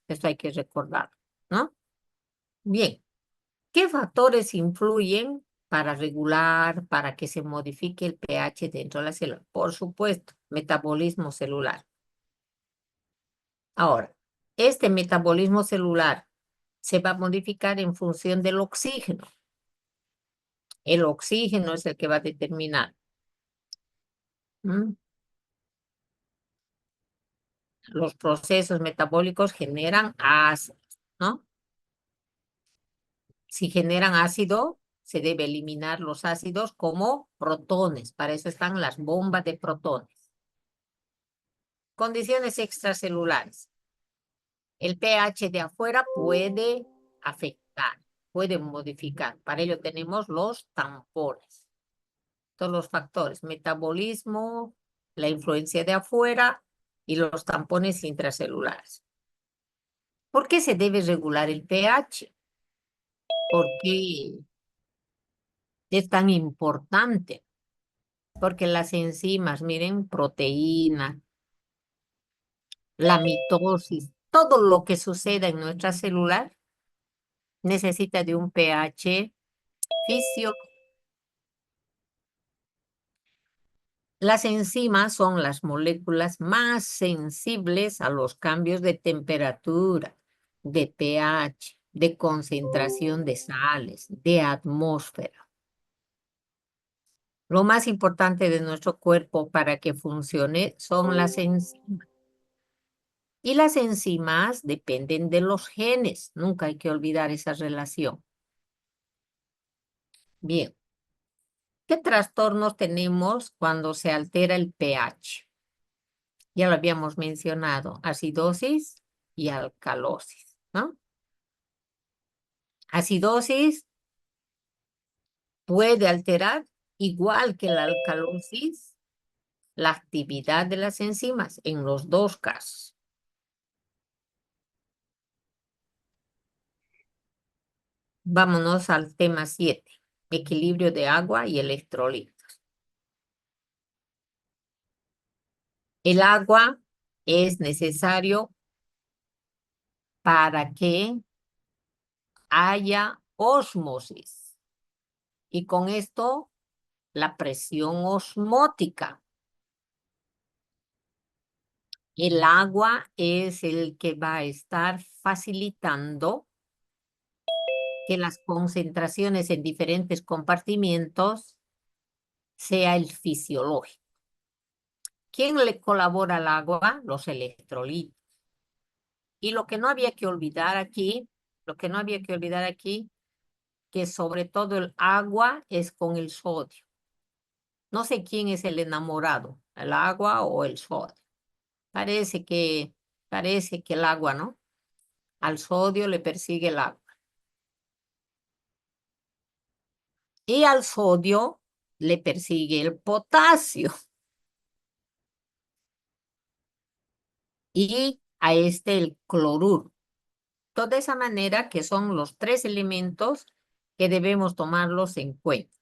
Esto hay que recordar, ¿no? Bien. ¿Qué factores influyen para regular, para que se modifique el pH dentro de la célula? Por supuesto, metabolismo celular. Ahora, este metabolismo celular se va a modificar en función del oxígeno. El oxígeno es el que va a determinar. Los procesos metabólicos generan ácidos, ¿no? Si generan ácido, se debe eliminar los ácidos como protones. Para eso están las bombas de protones. Condiciones extracelulares. El pH de afuera puede afectar, puede modificar. Para ello tenemos los tampones. Todos los factores, metabolismo, la influencia de afuera y los tampones intracelulares. ¿Por qué se debe regular el pH? ¿Por qué es tan importante? Porque las enzimas, miren, proteína, la mitosis, todo lo que suceda en nuestra célula necesita de un pH fisiológico. Las enzimas son las moléculas más sensibles a los cambios de temperatura, de pH, de concentración de sales, de atmósfera. Lo más importante de nuestro cuerpo para que funcione son las enzimas. Y las enzimas dependen de los genes. Nunca hay que olvidar esa relación. Bien. ¿Qué trastornos tenemos cuando se altera el pH? Ya lo habíamos mencionado, acidosis y alcalosis, ¿no? Acidosis puede alterar, igual que la alcalosis, la actividad de las enzimas en los dos casos. Vámonos al tema 7, equilibrio de agua y electrolitos. El agua es necesario para que haya ósmosis. Y con esto, la presión osmótica. El agua es el que va a estar facilitando que las concentraciones en diferentes compartimientos sea el fisiológico. ¿Quién le colabora al agua? Los electrolitos. Y lo que no había que olvidar aquí, que sobre todo el agua es con el sodio. No sé quién es el enamorado, el agua o el sodio. Parece que el agua, ¿no? Al sodio le persigue el agua. Y al sodio le persigue el potasio. Y a este el cloruro. De esa manera que son los tres elementos que debemos tomarlos en cuenta.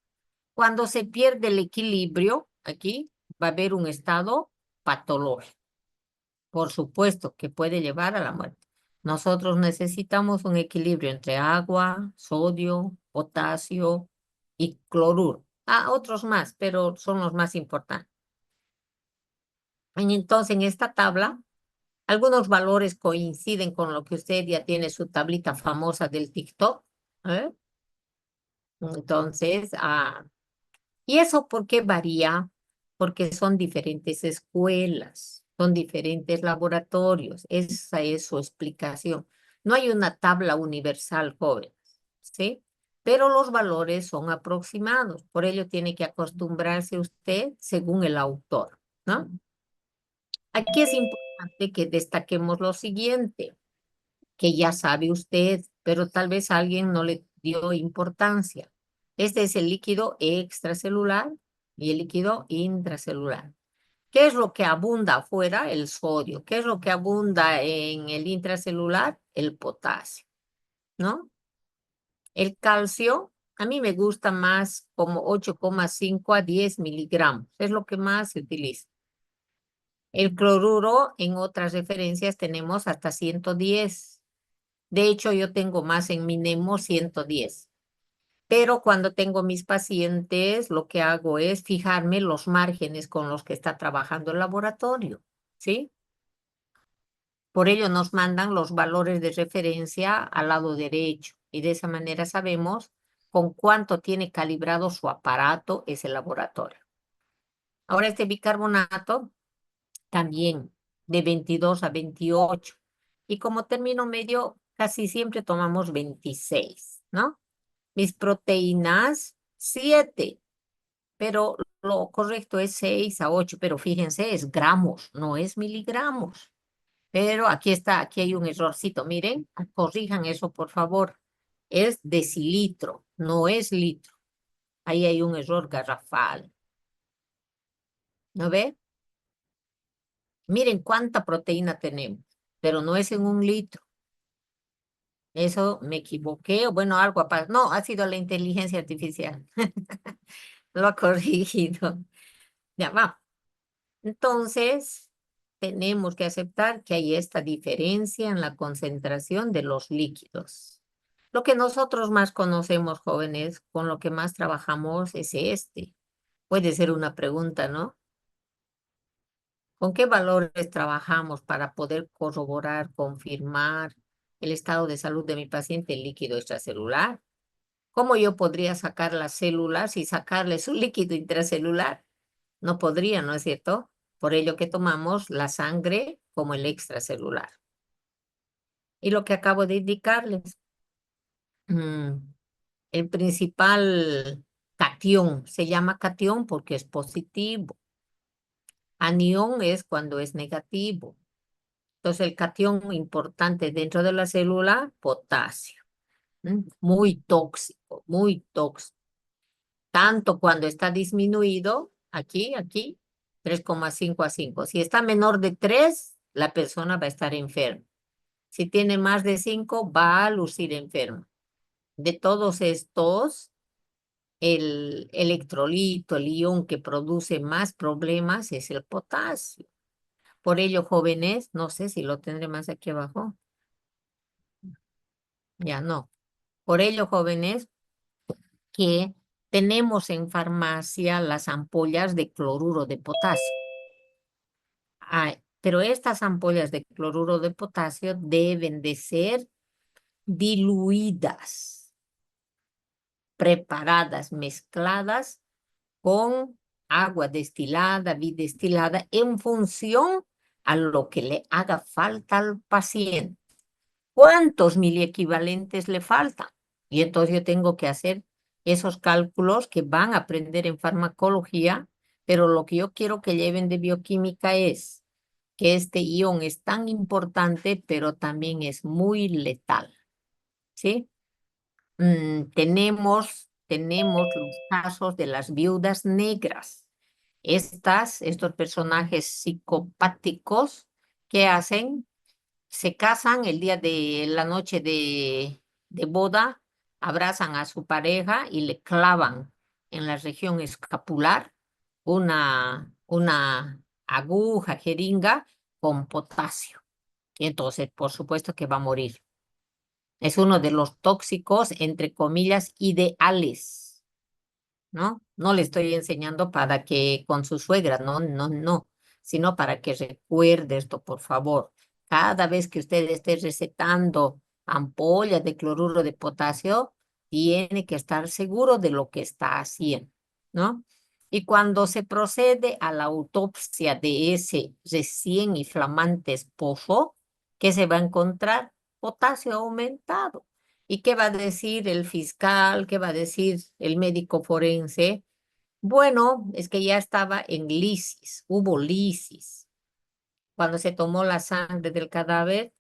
Cuando se pierde el equilibrio, aquí va a haber un estado patológico. Por supuesto que puede llevar a la muerte. Nosotros necesitamos un equilibrio entre agua, sodio, potasio y cloruro. Otros más, pero son los más importantes. Entonces, en esta tabla, algunos valores coinciden con lo que usted ya tiene su tablita famosa del TikTok. ¿Eh? Entonces, ¿y eso por qué varía? Porque son diferentes escuelas, son diferentes laboratorios. Esa es su explicación. No hay una tabla universal, joven, ¿sí? Pero los valores son aproximados. Por ello tiene que acostumbrarse usted según el autor, ¿no? Aquí es importante que destaquemos lo siguiente, que ya sabe usted, pero tal vez alguien no le dio importancia. Este es el líquido extracelular y el líquido intracelular. ¿Qué es lo que abunda afuera? El sodio. ¿Qué es lo que abunda en el intracelular? El potasio, ¿no? El calcio, a mí me gusta más como 8,5 a 10 miligramos. Es lo que más se utiliza. El cloruro, en otras referencias, tenemos hasta 110. De hecho, yo tengo más en mi Nemo 110. Pero cuando tengo mis pacientes, lo que hago es fijarme los márgenes con los que está trabajando el laboratorio, ¿sí? Por ello nos mandan los valores de referencia al lado derecho y de esa manera sabemos con cuánto tiene calibrado su aparato ese laboratorio. Ahora este bicarbonato también de 22 a 28 y como término medio casi siempre tomamos 26, ¿no? Mis proteínas 7, pero lo correcto es 6 a 8, pero fíjense, es gramos, no es miligramos. Pero aquí está, aquí hay un errorcito. Miren, corrijan eso, por favor. Es decilitro, no es litro. Ahí hay un error garrafal. ¿No ve? Miren cuánta proteína tenemos, pero no es en un litro. Eso me equivoqué, o bueno, algo ha pasado. No, ha sido la inteligencia artificial. Lo ha corregido. Ya va. Entonces, tenemos que aceptar que hay esta diferencia en la concentración de los líquidos. Lo que nosotros más conocemos, jóvenes, con lo que más trabajamos es este. Puede ser una pregunta, ¿no? ¿Con qué valores trabajamos para poder corroborar, confirmar el estado de salud de mi paciente líquido extracelular? ¿Cómo yo podría sacar las células y sacarle su líquido intracelular? No podría, ¿no es cierto? Por ello que tomamos la sangre como el extracelular. Y lo que acabo de indicarles, mm, el principal catión se llama catión porque es positivo. Anión es cuando es negativo. Entonces, el catión importante dentro de la célula, potasio. Muy tóxico, muy tóxico. Tanto cuando está disminuido, aquí, 3,5 a 5. Si está menor de 3, la persona va a estar enferma. Si tiene más de 5, va a lucir enferma. De todos estos, el electrolito, el ion que produce más problemas es el potasio. Por ello, jóvenes, no sé si lo tendré más aquí abajo. Ya no. Por ello, jóvenes, que tenemos en farmacia las ampollas de cloruro de potasio. Pero estas ampollas de cloruro de potasio deben de ser diluidas, preparadas, mezcladas con agua destilada, bidestilada, en función a lo que le haga falta al paciente. ¿Cuántos miliequivalentes le faltan? Y entonces yo tengo que hacer esos cálculos que van a aprender en farmacología, pero lo que yo quiero que lleven de bioquímica es que este ion es tan importante, pero también es muy letal, ¿sí? Tenemos los casos de las viudas negras. Estos personajes psicopáticos que hacen, se casan el día de la noche de boda, abrazan a su pareja y le clavan en la región escapular una aguja, jeringa con potasio. Y entonces, por supuesto que va a morir. Es uno de los tóxicos, entre comillas, ideales, ¿no? No le estoy enseñando para que con su suegra, no, no, no, sino para que recuerde esto, por favor. Cada vez que usted esté recetando ampollas de cloruro de potasio, tiene que estar seguro de lo que está haciendo, ¿no? Y cuando se procede a la autopsia de ese recién y flamante esposo, ¿qué se va a encontrar? Potasio aumentado. ¿Y qué va a decir el fiscal? ¿Qué va a decir el médico forense? Bueno, es que ya estaba en lisis, hubo lisis. Cuando se tomó la sangre del cadáver,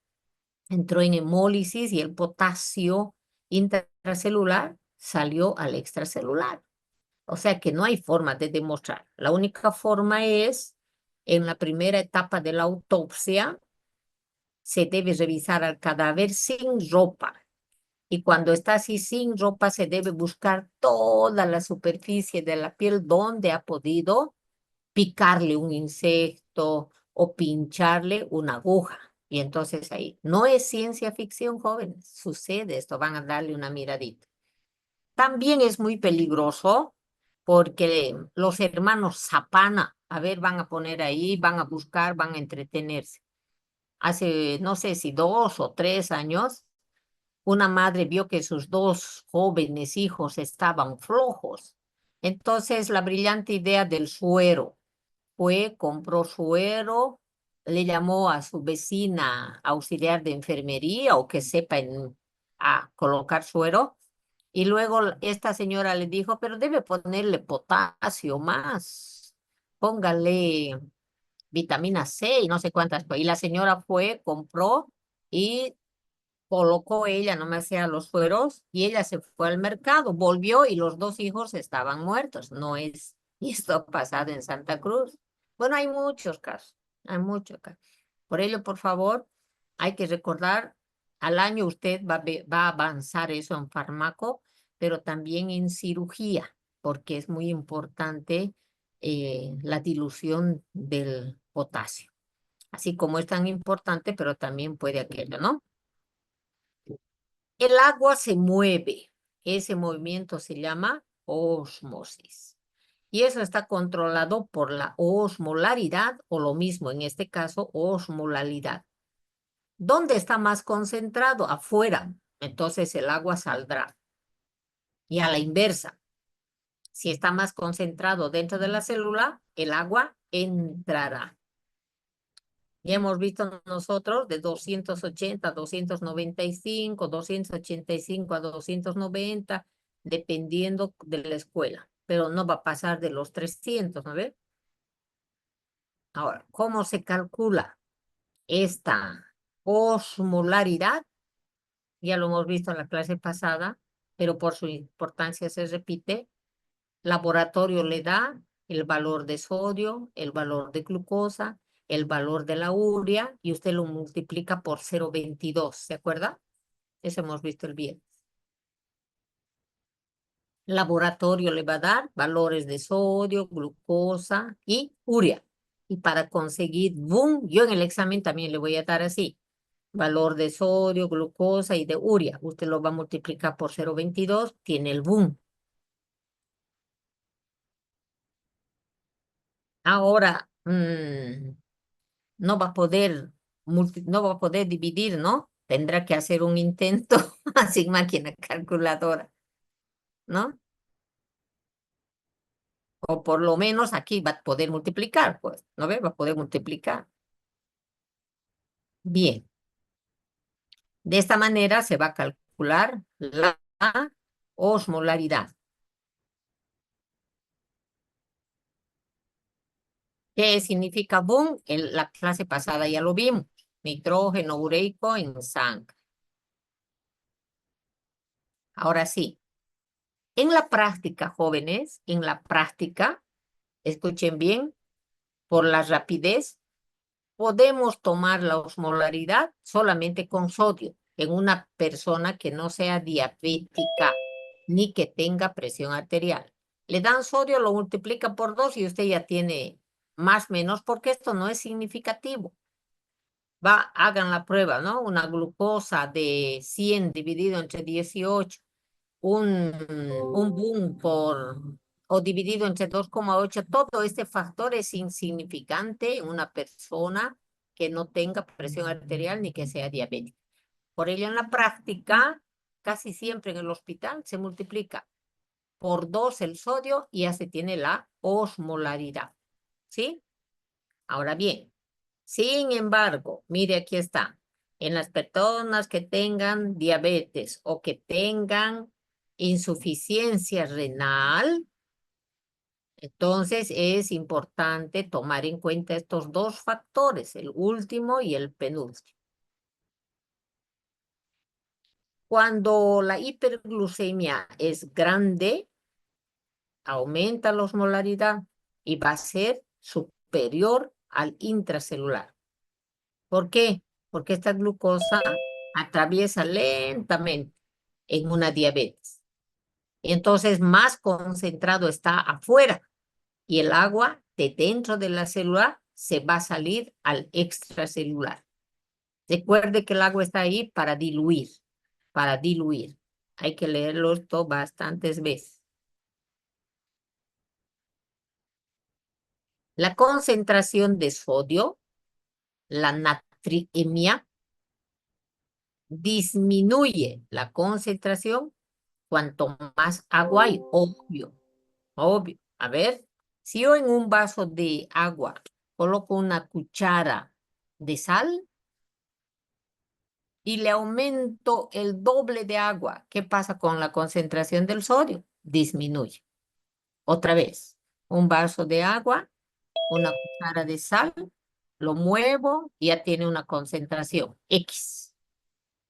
entró en hemólisis y el potasio intracelular salió al extracelular. O sea que no hay forma de demostrar. La única forma es, en la primera etapa de la autopsia, se debe revisar al cadáver sin ropa. Y cuando está así sin ropa, se debe buscar toda la superficie de la piel donde ha podido picarle un insecto o pincharle una aguja. Y entonces ahí, no es ciencia ficción, jóvenes, sucede esto, van a darle una miradita. También es muy peligroso porque los hermanos Zapana, a ver, van a poner ahí, van a buscar, van a entretenerse. Hace, no sé si 2 o 3 años, una madre vio que sus dos jóvenes hijos estaban flojos. Entonces, la brillante idea del suero fue, compró suero, le llamó a su vecina auxiliar de enfermería o que sepa a colocar suero. Y luego esta señora le dijo, pero debe ponerle potasio más, póngale vitamina C y no sé cuántas. Y la señora fue, compró y colocó ella, no me hacía los sueros, y ella se fue al mercado, volvió y los dos hijos estaban muertos. No es y esto ha pasado en Santa Cruz. Bueno, hay muchos casos, hay muchos casos. Por ello, por favor, hay que recordar, al año usted va a avanzar eso en fármaco, pero también en cirugía, porque es muy importante la dilución del potasio. Así como es tan importante, pero también puede aquello, ¿no? El agua se mueve. Ese movimiento se llama ósmosis. Y eso está controlado por la osmolaridad o lo mismo, en este caso, osmolaridad. ¿Dónde está más concentrado? Afuera. Entonces el agua saldrá. Y a la inversa, si está más concentrado dentro de la célula, el agua entrará. Ya hemos visto nosotros de 280 a 295, 285 a 290, dependiendo de la escuela, pero no va a pasar de los 300, ¿no ve? Ahora, ¿cómo se calcula esta osmolaridad? Ya lo hemos visto en la clase pasada, pero por su importancia se repite. Laboratorio le da el valor de sodio, el valor de glucosa, el valor de la urea y usted lo multiplica por 0,22, ¿se acuerda? Eso hemos visto el viernes. Laboratorio le va a dar valores de sodio, glucosa y urea. Y para conseguir boom, yo en el examen también le voy a dar así, valor de sodio, glucosa y de urea. Usted lo va a multiplicar por 0,22, tiene el boom. Ahora, no va a poder, no va a poder dividir, ¿no? Tendrá que hacer un intento sin máquina calculadora, ¿no? O por lo menos aquí va a poder multiplicar, pues, ¿no ve? Va a poder multiplicar. Bien, de esta manera se va a calcular la osmolaridad. ¿Qué significa boom? En la clase pasada ya lo vimos. Nitrógeno ureico en sangre. Ahora sí, en la práctica, jóvenes, en la práctica, escuchen bien, por la rapidez, podemos tomar la osmolaridad solamente con sodio en una persona que no sea diabética ni que tenga presión arterial. Le dan sodio, lo multiplica por 2 y usted ya tiene más menos porque esto no es significativo. Hagan la prueba, ¿no? Una glucosa de 100 dividido entre 18, un boom o dividido entre 2,8. Todo este factor es insignificante en una persona que no tenga presión arterial ni que sea diabética. Por ello, en la práctica, casi siempre en el hospital se multiplica por 2 el sodio y ya se tiene la osmolaridad. ¿Sí? Ahora bien, sin embargo, mire, aquí está. En las personas que tengan diabetes o que tengan insuficiencia renal, entonces es importante tomar en cuenta estos dos factores, el último y el penúltimo. Cuando la hiperglucemia es grande, aumenta la osmolaridad y va a ser superior al intracelular. ¿Por qué? Porque esta glucosa atraviesa lentamente en una diabetes. Entonces, más concentrado está afuera y el agua de dentro de la célula se va a salir al extracelular. Recuerde que el agua está ahí para diluir, para diluir. Hay que leerlo esto bastantes veces. La concentración de sodio, la natriemia, disminuye la concentración cuanto más agua hay, obvio, obvio. A ver, si yo en un vaso de agua coloco una cuchara de sal y le aumento el doble de agua, ¿qué pasa con la concentración del sodio? Disminuye. Otra vez, un vaso de agua, una cuchara de sal, lo muevo y ya tiene una concentración X.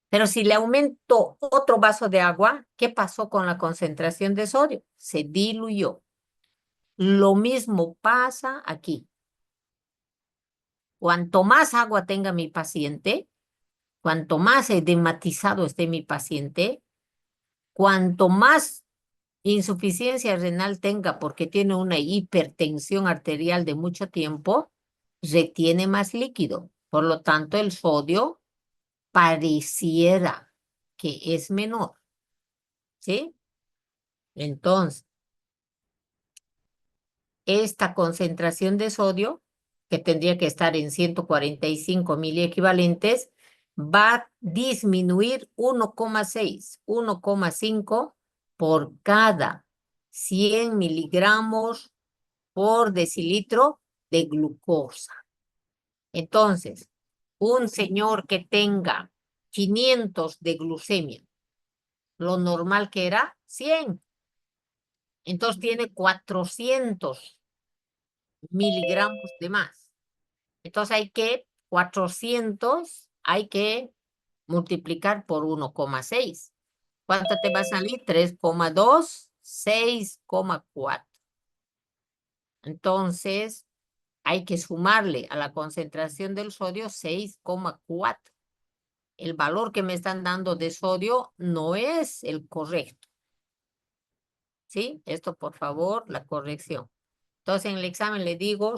Pero si le aumento otro vaso de agua, ¿qué pasó con la concentración de sodio? Se diluyó. Lo mismo pasa aquí. Cuanto más agua tenga mi paciente, cuanto más edematizado esté mi paciente, cuanto más insuficiencia renal tenga porque tiene una hipertensión arterial de mucho tiempo, retiene más líquido. Por lo tanto, el sodio pareciera que es menor, ¿sí? Entonces, esta concentración de sodio, que tendría que estar en 145 miliequivalentes, va a disminuir 1,5 por cada 100 miligramos por decilitro de glucosa. Entonces, un señor que tenga 500 de glucemia, lo normal que era 100, entonces tiene 400 miligramos de más. Entonces 400 hay que multiplicar por 1,6. ¿Cuánto te va a salir? 3,2, 6,4. Entonces hay que sumarle a la concentración del sodio 6,4. El valor que me están dando de sodio no es el correcto. ¿Sí? Esto, por favor, la corrección. Entonces, en el examen le digo,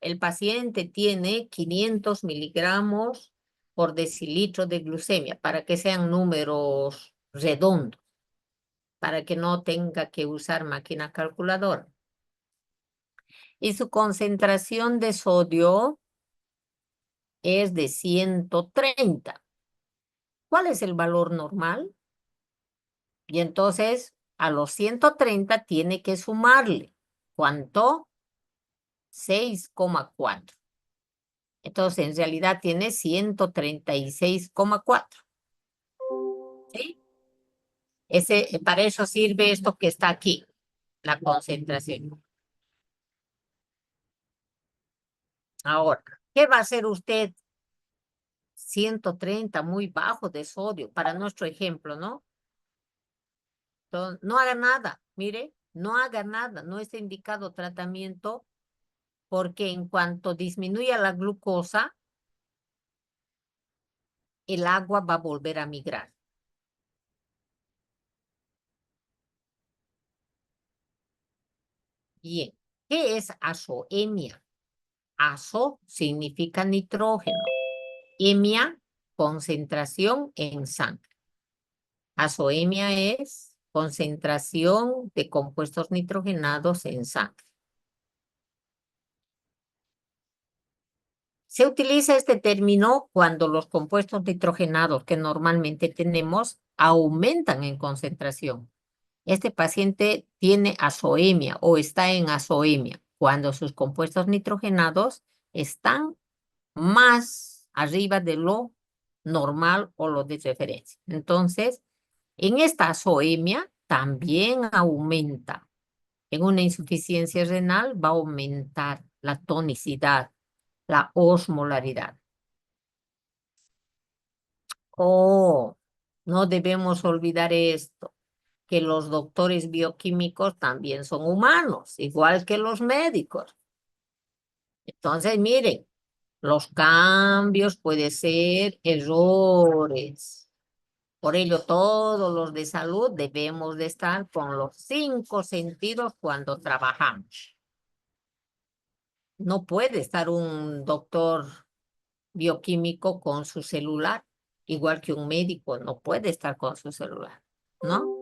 el paciente tiene 500 miligramos por decilitro de glucemia, para que sean números redondos, para que no tenga que usar máquina calculadora. Y su concentración de sodio es de 130. ¿Cuál es el valor normal? Y entonces, a los 130 tiene que sumarle. ¿Cuánto? 6,4. Entonces, en realidad tiene 136,4. ¿Sí? Para eso sirve esto que está aquí, la concentración. Ahora, ¿qué va a hacer usted? 130, muy bajo de sodio, para nuestro ejemplo, ¿no? Entonces, no haga nada, mire, no haga nada, no está indicado tratamiento, porque en cuanto disminuya la glucosa, el agua va a volver a migrar. Bien, ¿qué es azoemia? Azo significa nitrógeno. Emia, concentración en sangre. Azoemia es concentración de compuestos nitrogenados en sangre. Se utiliza este término cuando los compuestos nitrogenados que normalmente tenemos aumentan en concentración. Este paciente tiene azoemia o está en azoemia cuando sus compuestos nitrogenados están más arriba de lo normal o lo de referencia. Entonces, en esta azoemia también aumenta. En una insuficiencia renal va a aumentar la tonicidad, la osmolaridad. Oh, no debemos olvidar esto, que los doctores bioquímicos también son humanos, igual que los médicos. Entonces, miren, los cambios pueden ser errores. Por ello, todos los de salud debemos de estar con los 5 sentidos cuando trabajamos. No puede estar un doctor bioquímico con su celular, igual que un médico no puede estar con su celular, ¿no?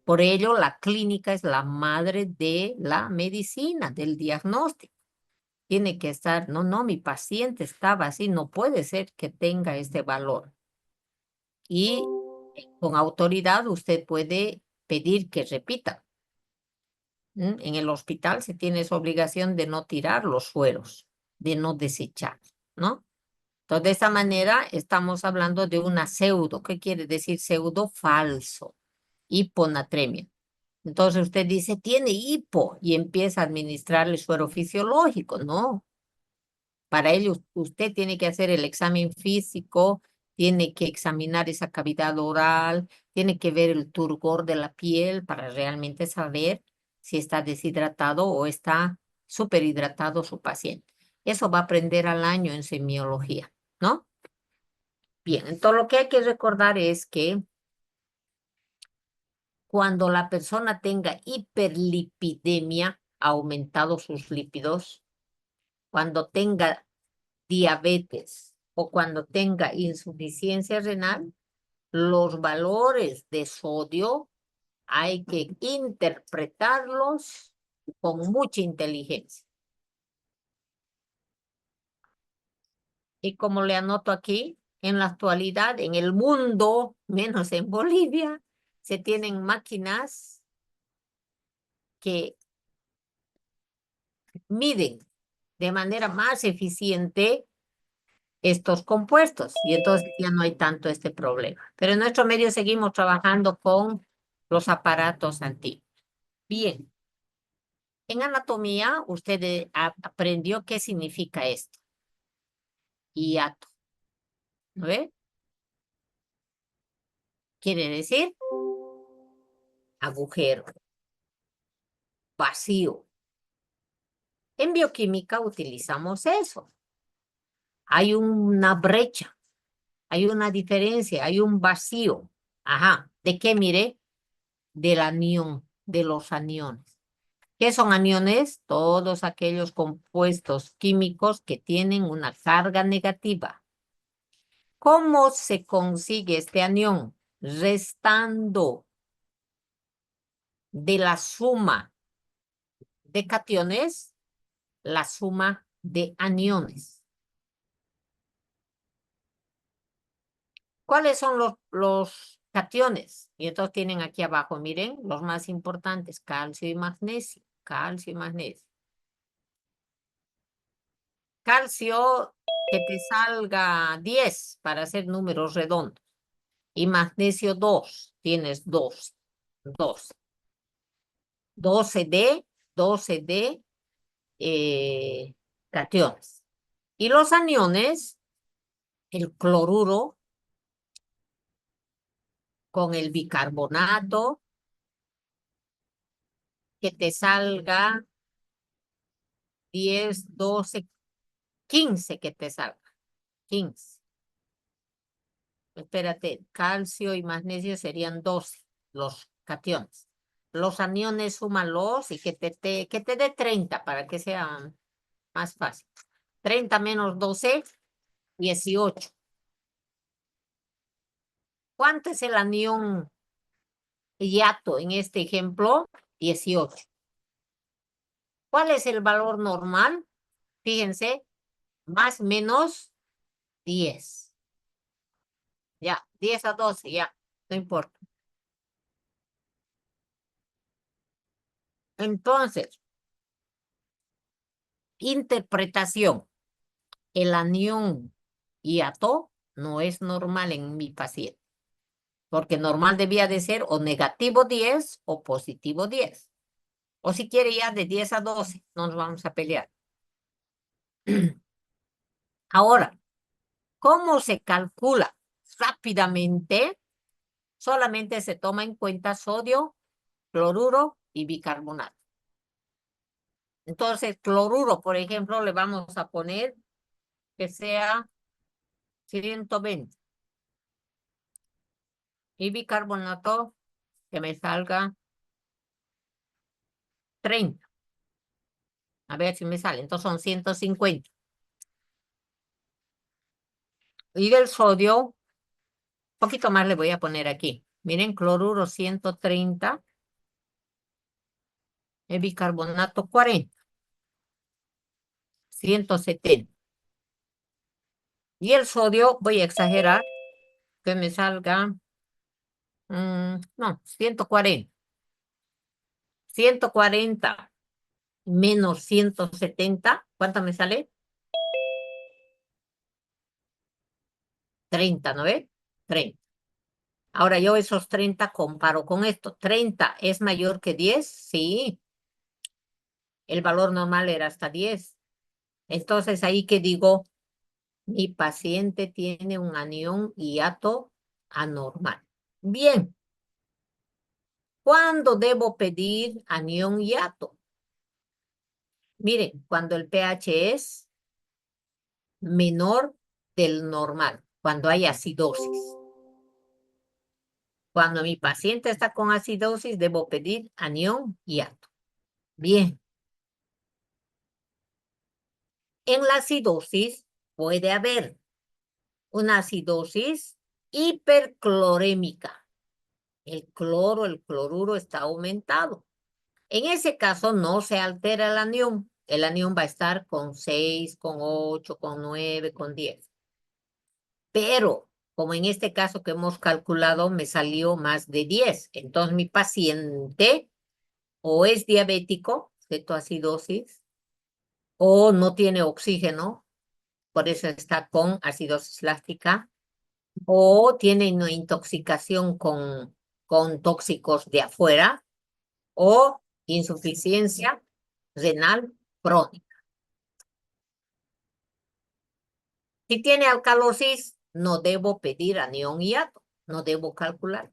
Por ello, la clínica es la madre de la medicina, del diagnóstico. Tiene que estar, no, no, mi paciente estaba así, no puede ser que tenga este valor. Y con autoridad usted puede pedir que repita. En el hospital se tiene esa obligación de no tirar los sueros, de no desechar, ¿no? Entonces, de esa manera estamos hablando de una pseudo. ¿Qué quiere decir pseudo? Falso. Hiponatremia. Entonces usted dice, tiene hipo y empieza a administrarle suero fisiológico. No, para ello usted tiene que hacer el examen físico, tiene que examinar esa cavidad oral, tiene que ver el turgor de la piel para realmente saber si está deshidratado o está superhidratado su paciente. Eso va a aprender al año en semiología, ¿no? Bien, entonces lo que hay que recordar es que cuando la persona tenga hiperlipidemia, aumentados sus lípidos, cuando tenga diabetes o cuando tenga insuficiencia renal, los valores de sodio hay que interpretarlos con mucha inteligencia. Y como le anoto aquí, en la actualidad, en el mundo, menos en Bolivia, se tienen máquinas que miden de manera más eficiente estos compuestos y entonces ya no hay tanto este problema. Pero en nuestro medio seguimos trabajando con los aparatos antiguos. Bien, en anatomía usted aprendió qué significa esto. Hiato, ¿no ve? Quiere decir agujero, vacío. En bioquímica utilizamos eso. Hay una brecha, hay una diferencia, hay un vacío. Ajá, ¿de qué mire? Del anión, de los aniones. ¿Qué son aniones? Todos aquellos compuestos químicos que tienen una carga negativa. ¿Cómo se consigue este anión? Restando de la suma de cationes la suma de aniones. ¿Cuáles son los cationes? Y entonces tienen aquí abajo, miren, los más importantes, calcio y magnesio, calcio y magnesio. Calcio, que te salga 10 para hacer números redondos. Y magnesio 2, tienes 2, 2. 12 de cationes. Y los aniones, el cloruro con el bicarbonato, que te salga 10, 12, 15 que te salga. 15. Espérate, calcio y magnesio serían 12 los cationes. Los aniones, súmalos y que te dé 30 para que sea más fácil. 30 menos 12, 18. ¿Cuánto es el anión hiato en este ejemplo? 18. ¿Cuál es el valor normal? Fíjense, más menos 10. Ya, 10 a 12, ya, no importa. Entonces, interpretación. El anión hiato no es normal en mi paciente, porque normal debía de ser o negativo 10 o positivo 10. O si quiere ya de 10 a 12, no nos vamos a pelear. Ahora, ¿cómo se calcula rápidamente? Solamente se toma en cuenta sodio, cloruro y bicarbonato. Entonces, cloruro, por ejemplo, le vamos a poner que sea 120 y bicarbonato que me salga 30. A ver si me sale. Entonces son 150. Y del sodio, poquito más le voy a poner aquí. Miren, cloruro 130, el bicarbonato 40, 170. Y el sodio, voy a exagerar, que me salga, no, 140. 140 menos 170, ¿cuánto me sale? 30, ¿no ve? 30. Ahora yo esos 30 comparo con esto. 30 es mayor que 10, sí. El valor normal era hasta 10. Entonces ahí que digo, mi paciente tiene un anión hiato anormal. Bien, ¿cuándo debo pedir anión hiato? Miren, cuando el pH es menor del normal, cuando hay acidosis. Cuando mi paciente está con acidosis, debo pedir anión hiato. Bien, en la acidosis puede haber una acidosis hiperclorémica. El cloro, el cloruro está aumentado. En ese caso no se altera el anión. El anión va a estar con 6, con 8, con 9, con 10. Pero como en este caso que hemos calculado me salió más de 10. Entonces mi paciente o es diabético, cetoacidosis, o no tiene oxígeno, por eso está con acidosis láctica, o tiene una intoxicación con tóxicos de afuera, o insuficiencia renal crónica. Si tiene alcalosis, no debo pedir anión hiato, no debo calcular.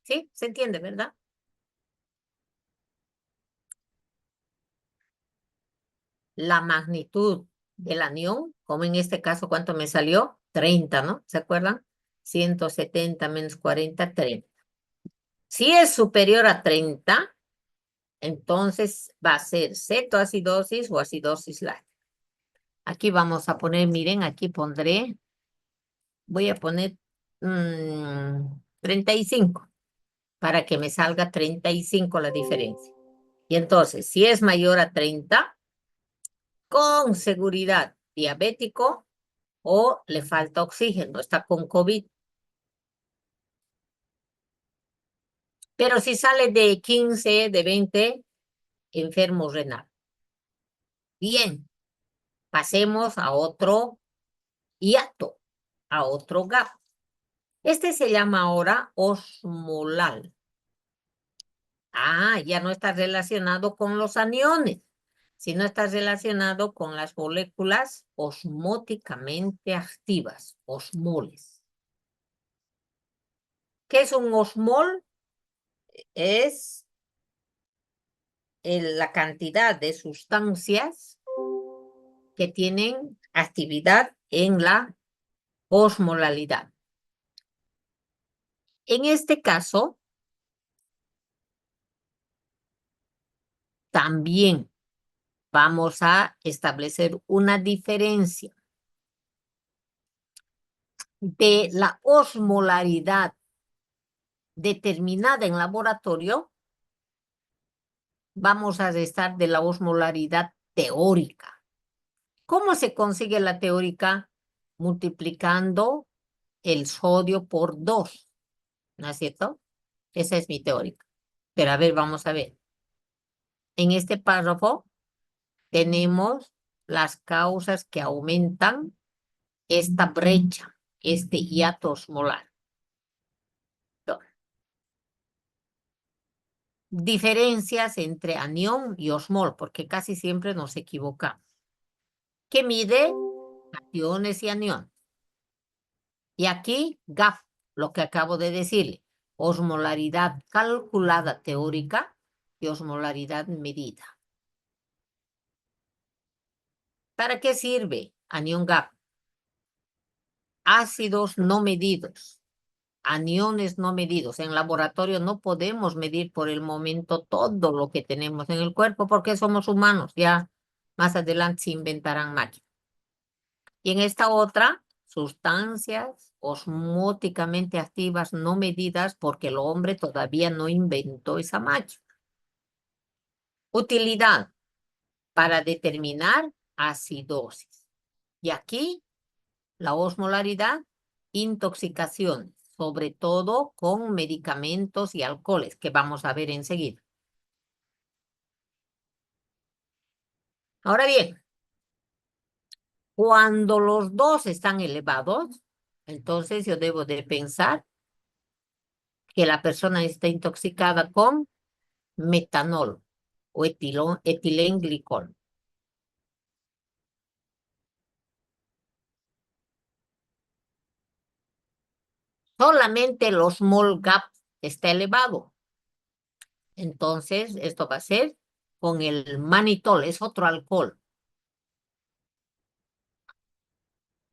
¿Sí? ¿Se entiende, verdad? La magnitud del anión, como en este caso, ¿cuánto me salió? 30, ¿no? ¿Se acuerdan? 170 menos 40, 30. Si es superior a 30, entonces va a ser cetoacidosis o acidosis láctica. Aquí vamos a poner, miren, aquí pondré, voy a poner 35 para que me salga 35 la diferencia. Y entonces, si es mayor a 30, con seguridad diabético o le falta oxígeno, está con COVID. Pero si sale de 15, de 20, enfermo renal. Bien, pasemos a otro hiato, a otro gap. Este se llama ahora osmolar. Ah, ya no está relacionado con los aniones, sino está relacionado con las moléculas osmóticamente activas, osmoles. ¿Qué es un osmol? Es la cantidad de sustancias que tienen actividad en la osmolalidad. En este caso, también vamos a establecer una diferencia de la osmolaridad determinada en laboratorio, vamos a restar de la osmolaridad teórica. ¿Cómo se consigue la teórica? Multiplicando el sodio por 2, ¿no es cierto? Esa es mi teórica. Pero a ver, vamos a ver. En este párrafo tenemos las causas que aumentan esta brecha, este hiato osmolar. Diferencias entre anión y osmol, porque casi siempre nos equivocamos. ¿Qué mide? Cationes y anión. Y aquí, GAF, lo que acabo de decirle, osmolaridad calculada teórica y osmolaridad medida. ¿Para qué sirve anión GAF? Ácidos no medidos, aniones no medidos. En laboratorio no podemos medir por el momento todo lo que tenemos en el cuerpo porque somos humanos. Ya más adelante se inventarán máquinas. Y en esta otra sustancias osmóticamente activas no medidas porque el hombre todavía no inventó esa máquina. Utilidad para determinar acidosis. Y aquí la osmolaridad, intoxicación, sobre todo con medicamentos y alcoholes, que vamos a ver enseguida. Ahora bien, cuando los dos están elevados, entonces yo debo de pensar que la persona está intoxicada con metanol o etilenglicol. Solamente el osmol gap está elevado. Entonces, esto va a ser con el manitol, es otro alcohol.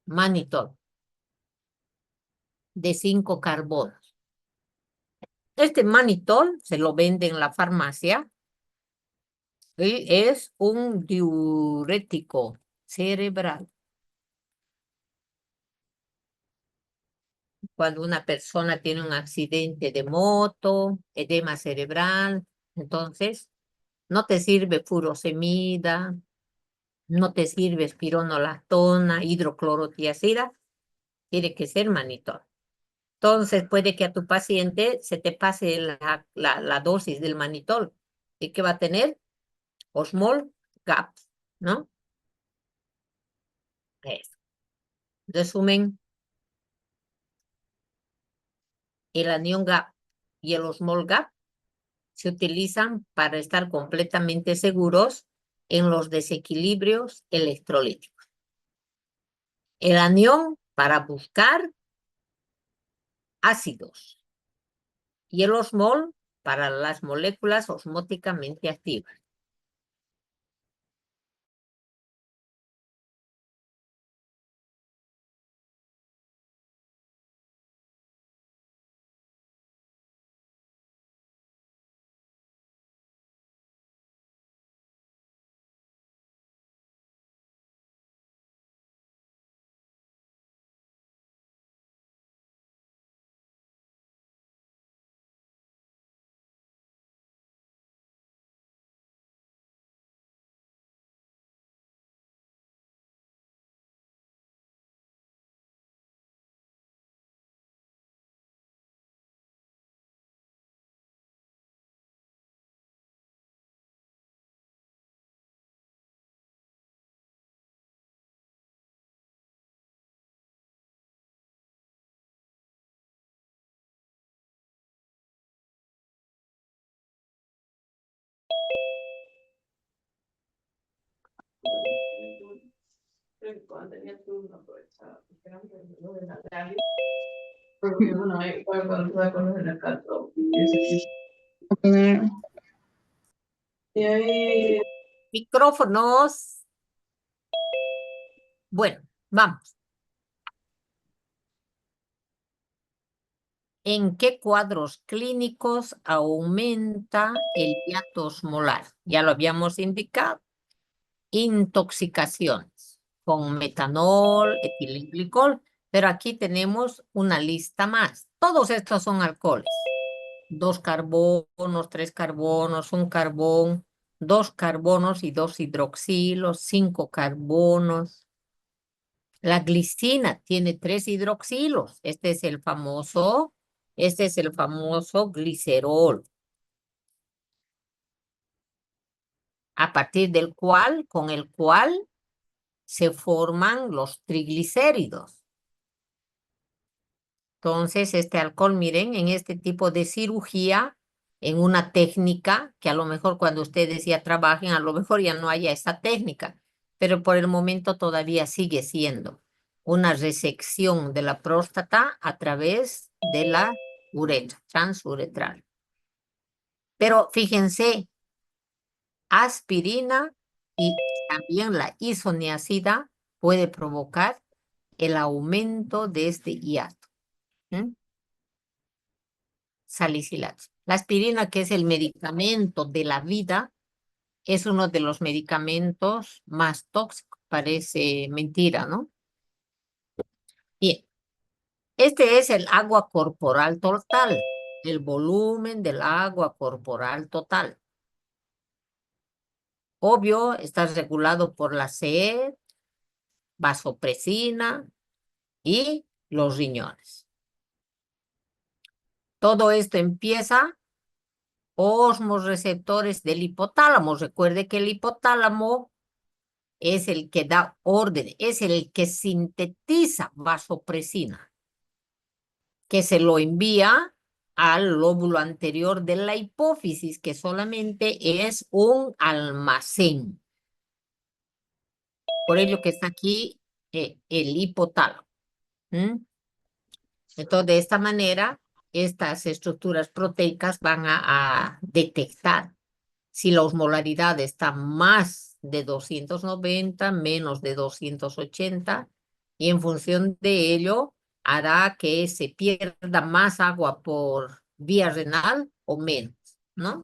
Manitol, de 5 carbonos. Este manitol se lo vende en la farmacia y es un diurético cerebral. Cuando una persona tiene un accidente de moto, edema cerebral, entonces no te sirve furosemida, no te sirve espironolactona, hidroclorotiazida, tiene que ser manitol. Entonces puede que a tu paciente se te pase la dosis del manitol. ¿Y qué va a tener? Osmol gap, ¿no? Eso. Resumen, el anión gap y el osmol gap se utilizan para estar completamente seguros en los desequilibrios electrolíticos. El anión para buscar ácidos y el osmol para las moléculas osmóticamente activas. Micrófonos. Bueno, vamos. ¿En qué cuadros clínicos aumenta el hiato osmolar? Ya lo habíamos indicado. Intoxicaciones con metanol, etilenglicol, pero aquí tenemos una lista más. Todos estos son alcoholes. 2 carbonos, 3 carbonos, un carbón, 2 carbonos y 2 hidroxilos, 5 carbonos. La glicina tiene 3 hidroxilos. Este es el famoso glicerol, a partir del cual, con el cual se forman los triglicéridos. Entonces, este alcohol, miren, en este tipo de cirugía, en una técnica que a lo mejor cuando ustedes ya trabajen, a lo mejor ya no haya esa técnica, pero por el momento todavía sigue siendo una resección de la próstata a través de la uretra, transuretral. Pero fíjense, aspirina y también la isoniazida puede provocar el aumento de este hiato. Salicilato. La aspirina, que es el medicamento de la vida, es uno de los medicamentos más tóxicos. Parece mentira, ¿no? Este es el agua corporal total, el volumen del agua corporal total. Obvio, está regulado por la sed, vasopresina y los riñones. Todo esto empieza osmoreceptores del hipotálamo. Recuerde que el hipotálamo es el que da orden, es el que sintetiza vasopresina, que se lo envía al lóbulo anterior de la hipófisis, que solamente es un almacén. Por ello que está aquí el hipotálamo. ¿Mm? Entonces, de esta manera, estas estructuras proteicas van a detectar si la osmolaridad está más de 290, menos de 280, y en función de ello hará que se pierda más agua por vía renal o menos, ¿no?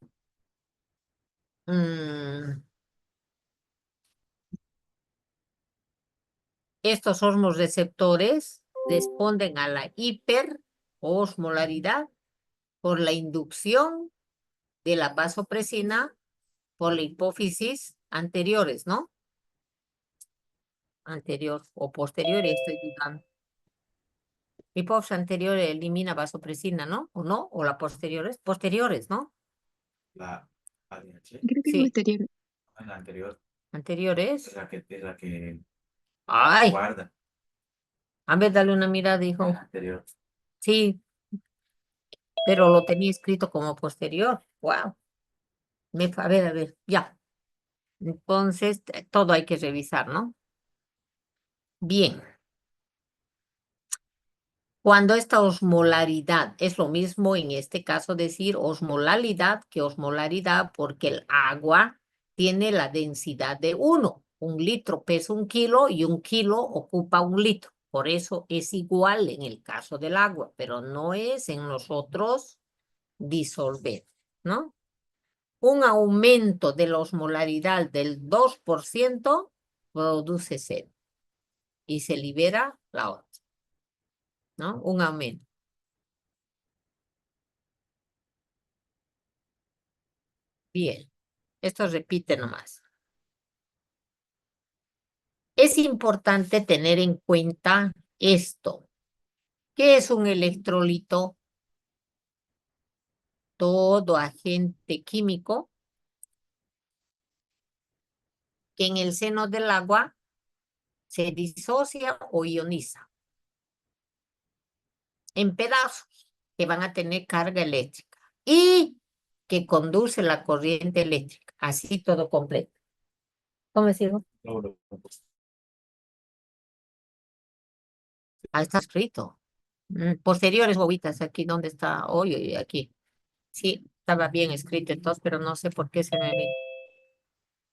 Mm, Estos osmoreceptores responden a la hiperosmolaridad por la inducción de la vasopresina por la hipófisis anteriores, ¿no? Anterior o posterior, estoy dudando. Hipófisis anterior elimina vasopresina, ¿no? ¿O no? ¿O la posteriores? Posteriores, ¿no? La ADH, Creo que es Sí, posterior. la anterior, anteriores. es la que Ay, guarda. a ver, dale una mirada, hijo. La anterior. Sí, pero lo tenía escrito como posterior. Wow. A ver, ya. Entonces, todo hay que revisar, ¿no? Bien. Cuando esta osmolaridad es lo mismo en este caso decir osmolalidad que osmolaridad porque el agua tiene la densidad de 1. 1 litro pesa 1 kilo y 1 kilo ocupa 1 litro. Por eso es igual en el caso del agua, pero no es en los otros disolventes, ¿no? Un aumento de la osmolaridad del 2% produce sed y se libera la otra, ¿no? Un aumento. Bien, esto repite nomás. Es importante tener en cuenta esto. ¿Qué es un electrolito? Todo agente químico que en el seno del agua se disocia o ioniza en pedazos que van a tener carga eléctrica y que conduce la corriente eléctrica. Así todo completo. ¿Cómo decimos? No. Ahí está escrito. Posteriores bobitas, aquí donde está hoy y aquí. Sí, estaba bien escrito entonces, pero no sé por qué se me ve.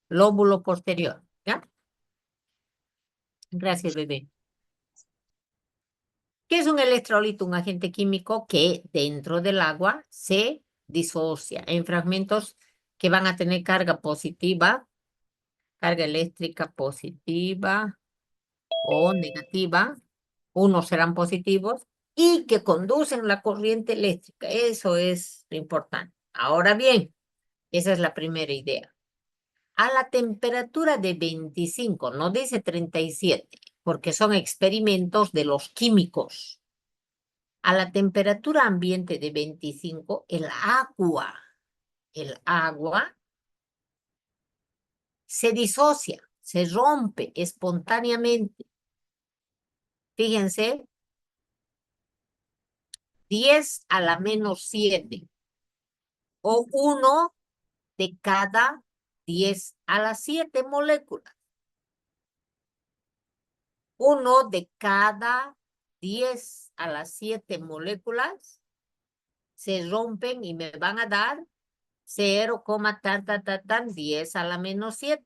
Lóbulo posterior, ¿ya? Gracias, bebé. ¿Qué es un electrolito? Un agente químico que dentro del agua se disocia en fragmentos que van a tener carga positiva, carga eléctrica positiva o negativa. Unos serán positivos y que conducen la corriente eléctrica. Eso es lo importante. Ahora bien, esa es la primera idea. A la temperatura de 25, no dice 37, porque son experimentos de los químicos. A la temperatura ambiente de 25, el agua se disocia, se rompe espontáneamente. Fíjense, 10⁻⁷ o 1 de cada 10⁻⁷ moléculas. 1 de cada 10⁻⁷ se rompen y me van a dar 0, tan, tan, tan, tan, 10⁻⁷.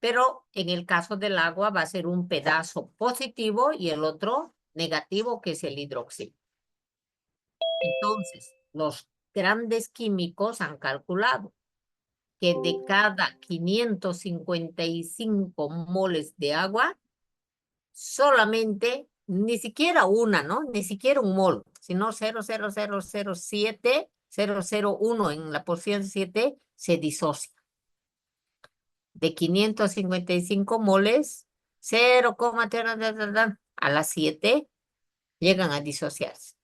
Pero en el caso del agua va a ser un pedazo positivo y el otro negativo, que es el hidróxido. Entonces, los grandes químicos han calculado que de cada 555 moles de agua, solamente ni siquiera una, ¿no? Ni siquiera un mol, sino 0,0007001 en la porción 7 se disocia. De 555 moles, 0, a las 7 llegan a disociarse.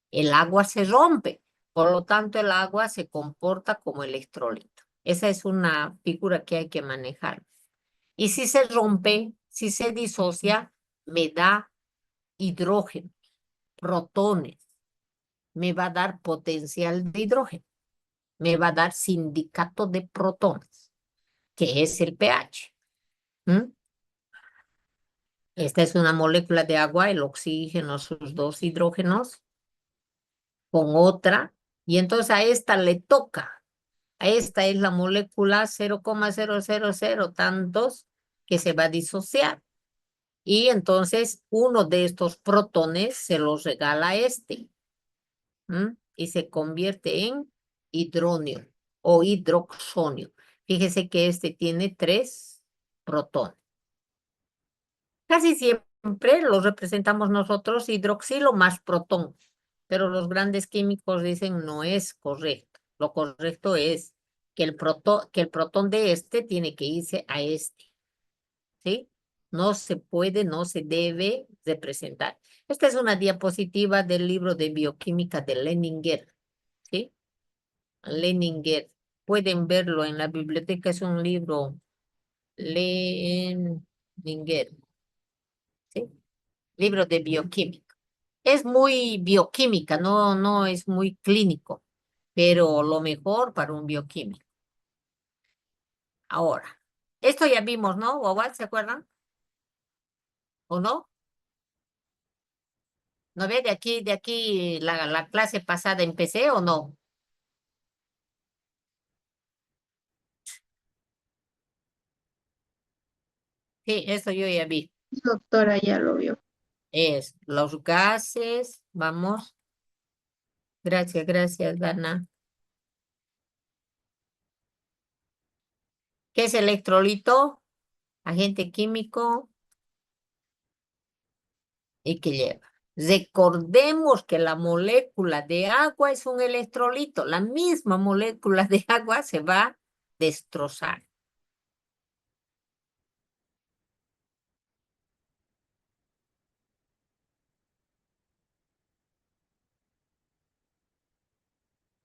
El agua se rompe, por lo tanto el agua se comporta como electrolito. Esa es una figura que hay que manejar. Y si se rompe, si se disocia, me da hidrógeno, protones, me va a dar potencial de hidrógeno, me va a dar sindicato de protones, que es el pH. ¿Mm? Esta es una molécula de agua, el oxígeno, sus dos hidrógenos, con otra, y entonces a esta le toca. A esta es la molécula 0,000 tantos que se va a disociar. Y entonces uno de estos protones se los regala a este. Y se convierte en hidronio o hidroxonio. Fíjese que este tiene 3 protones. Casi siempre lo representamos nosotros hidroxilo más protón, pero los grandes químicos dicen no es correcto. Lo correcto es que el protón de este tiene que irse a este, ¿sí? No se puede, no se debe representar. Esta es una diapositiva del libro de bioquímica de Leninger, ¿sí? Leninger. Pueden verlo en la biblioteca, es un libro Leninger, ¿sí? Libro de bioquímica. Es muy bioquímica, no es muy clínico, pero lo mejor para un bioquímico. Ahora, esto ya vimos, ¿no? ¿Wawa, se acuerdan? ¿O no? ¿No ve de aquí la clase pasada empecé o no? Sí, eso yo ya vi. Doctora ya lo vio. Es los gases, vamos. Gracias, Dana. ¿Qué es electrolito? Agente químico. ¿Y qué lleva? Recordemos que la molécula de agua es un electrolito. La misma molécula de agua se va a destrozar.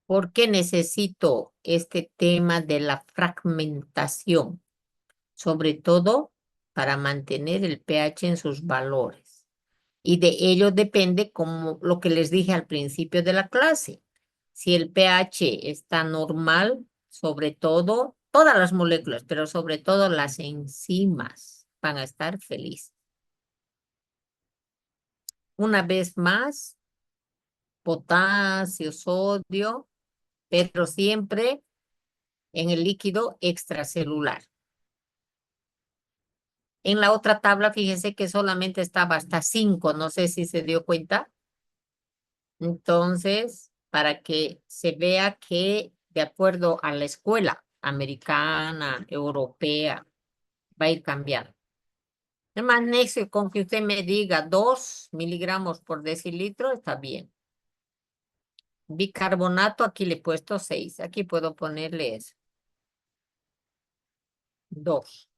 ¿Por qué necesito este tema de la fragmentación? Sobre todo para mantener el pH en sus valores. Y de ello depende como lo que les dije al principio de la clase. Si el pH está normal, sobre todo, todas las moléculas, pero sobre todo las enzimas van a estar felices. Una vez más, potasio, sodio, pero siempre en el líquido extracelular. En la otra tabla, fíjense que solamente estaba hasta 5, no sé si se dio cuenta. Entonces, para que se vea que de acuerdo a la escuela americana, europea, va a ir cambiando. El magnesio, con que usted me diga 2 miligramos por decilitro, está bien. Bicarbonato, aquí le he puesto 6. Aquí puedo ponerle eso. 2,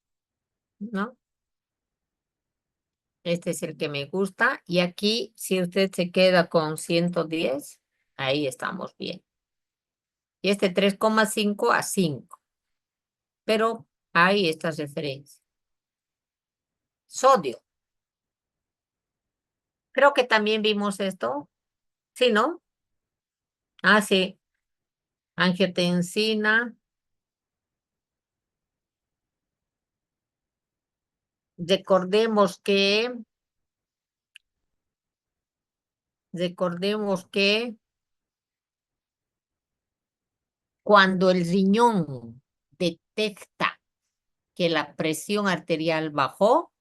¿no? Este es el que me gusta. Y aquí, si usted se queda con 110, ahí estamos bien. Y este 3,5 a 5. Pero hay estas referencias. Sodio. Creo que también vimos esto. Sí, ¿no? Ah, sí. Angiotensina. Recordemos que cuando el riñón detecta que la presión arterial bajó,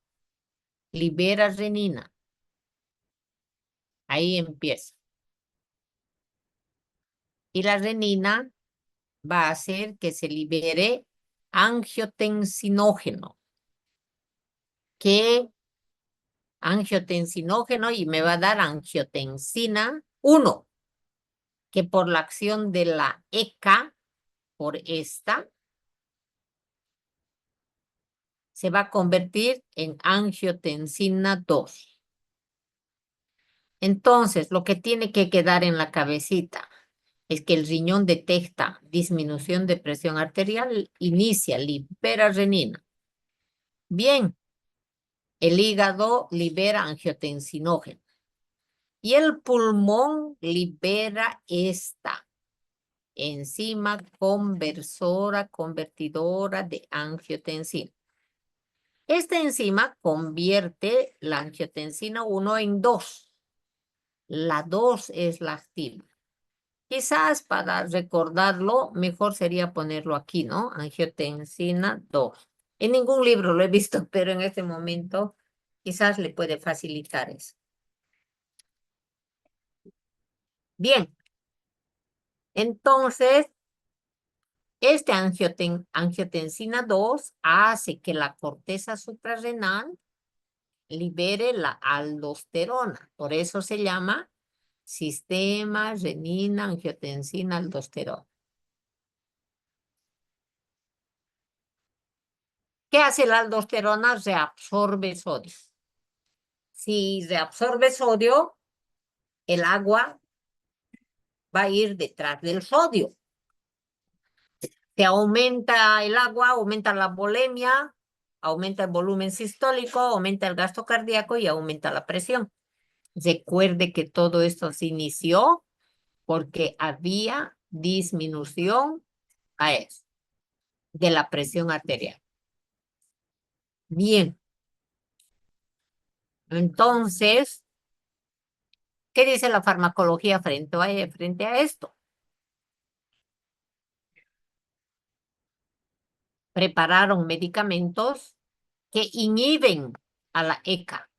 libera renina. Ahí empieza. Y la renina va a hacer que se libere angiotensinógeno, que angiotensinógeno y me va a dar angiotensina 1, que por la acción de la ECA, por esta, se va a convertir en angiotensina 2. Entonces, lo que tiene que quedar en la cabecita es que el riñón detecta disminución de presión arterial, inicia, libera renina. Bien, el hígado libera angiotensinógeno y el pulmón libera esta enzima convertidora de angiotensina. Esta enzima convierte la angiotensina 1 en 2. La 2 es la activa. Quizás para recordarlo, mejor sería ponerlo aquí, ¿no? Angiotensina 2. En ningún libro lo he visto, pero en este momento quizás le puede facilitar eso. Bien, entonces, este angiotensina 2 hace que la corteza suprarrenal libere la aldosterona. Por eso se llama sistema renina, angiotensina, aldosterona. ¿Qué hace la aldosterona? Reabsorbe sodio. Si reabsorbe sodio, el agua va a ir detrás del sodio. Se aumenta el agua, aumenta la volemia, aumenta el volumen sistólico, aumenta el gasto cardíaco y aumenta la presión. Recuerde que todo esto se inició porque había disminución a eso, de la presión arterial. Bien, entonces, ¿qué dice la farmacología frente a esto? Prepararon medicamentos que inhiben a la ECA.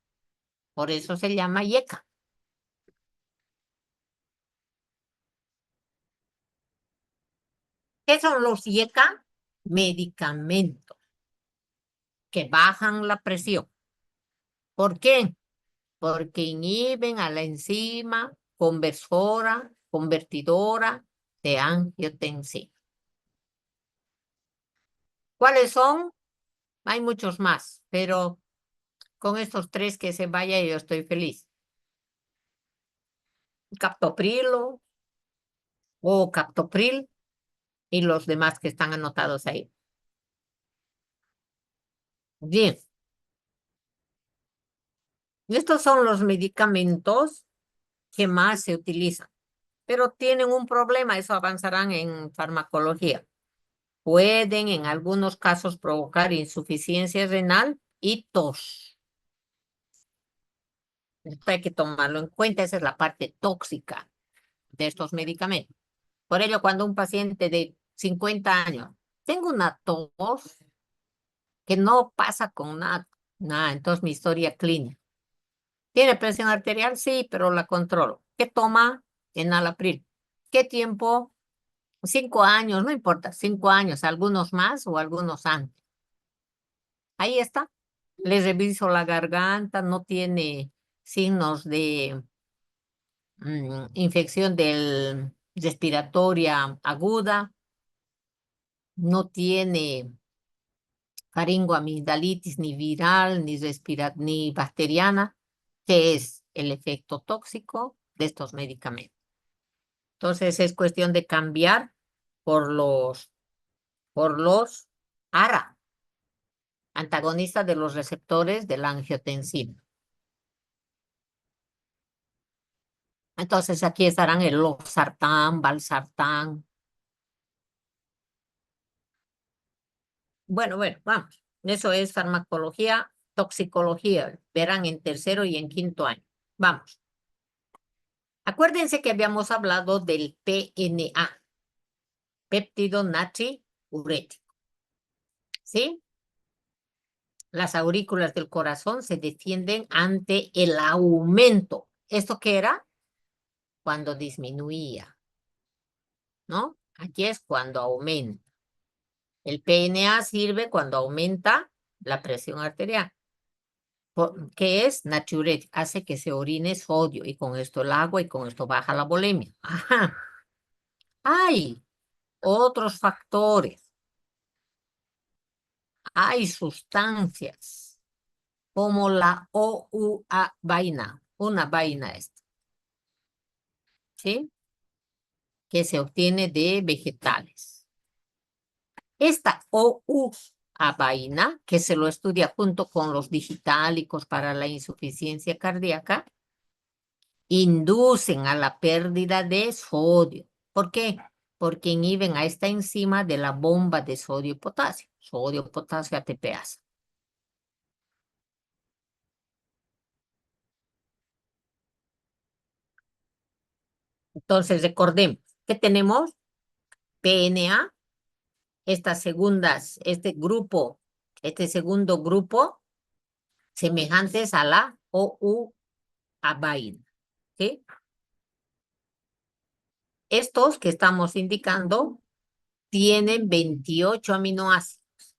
Por eso se llama IECA. ¿Qué son los IECA? Medicamentos que bajan la presión. ¿Por qué? Porque inhiben a la enzima convertidora de angiotensina. ¿Cuáles son? Hay muchos más, pero con estos tres que se vaya yo estoy feliz. Captoprilo o captopril y los demás que están anotados ahí. Bien, estos son los medicamentos que más se utilizan, pero tienen un problema, eso avanzarán en farmacología. Pueden en algunos casos provocar insuficiencia renal y tos. Esto hay que tomarlo en cuenta, esa es la parte tóxica de estos medicamentos. Por ello, cuando un paciente de 50 años tengo una tos que no pasa con nada, entonces mi historia clínica. ¿Tiene presión arterial? Sí, pero la controlo. ¿Qué toma? Enalapril. ¿Qué tiempo? 5 años, no importa, 5 años, algunos más o algunos antes. Ahí está. Le reviso la garganta, no tiene signos de infección del respiratoria aguda, no tiene faringoamigdalitis ni viral, ni bacteriana, que es el efecto tóxico de estos medicamentos. Entonces es cuestión de cambiar por los ARA, antagonistas de los receptores de la angiotensina. Entonces aquí estarán el losartán, valsartán. Bueno, vamos. Eso es farmacología, toxicología. Verán en tercero y en quinto año. Vamos. Acuérdense que habíamos hablado del PNA, péptido natriurético. ¿Sí? Las aurículas del corazón se defienden ante el aumento. ¿Esto qué era? Cuando disminuía, ¿no? Aquí es cuando aumenta. El PNA sirve cuando aumenta la presión arterial. ¿Qué es? Natriurético. Hace que se orine sodio y con esto el agua y con esto baja la bulimia. Ajá. Hay otros factores. Hay sustancias como la OUA vaina, una vaina esta, ¿sí? Que se obtiene de vegetales. Esta OUA vaina, que se lo estudia junto con los digitálicos para la insuficiencia cardíaca, inducen a la pérdida de sodio. ¿Por qué? Porque inhiben a esta enzima de la bomba de sodio y potasio. Sodio, potasio, ATPasa. Entonces, recordemos que tenemos PNA, este segundo grupo, semejantes a la OU-abaína, ¿sí? Estos que estamos indicando tienen 28 aminoácidos.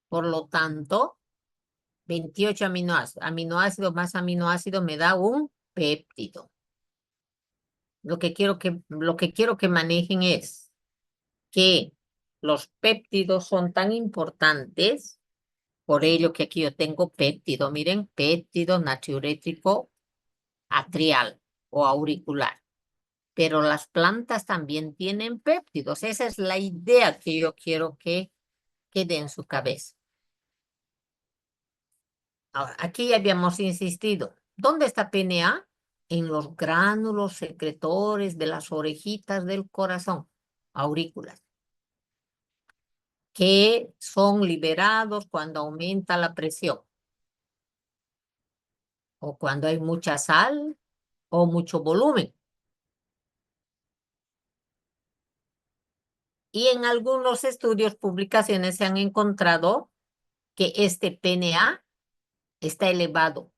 Por lo tanto, 28 aminoácidos. Aminoácido más aminoácido me da un péptido. Lo que quiero que manejen es que los péptidos son tan importantes, por ello que aquí yo tengo péptido, miren, péptido natriurético atrial o auricular. Pero las plantas también tienen péptidos. Esa es la idea que yo quiero que quede en su cabeza. Ahora, aquí ya habíamos insistido. ¿Dónde está PNA? En los gránulos secretores de las orejitas del corazón, aurículas, que son liberados cuando aumenta la presión o cuando hay mucha sal o mucho volumen. Y en algunos estudios, publicaciones se han encontrado que este PNA está elevado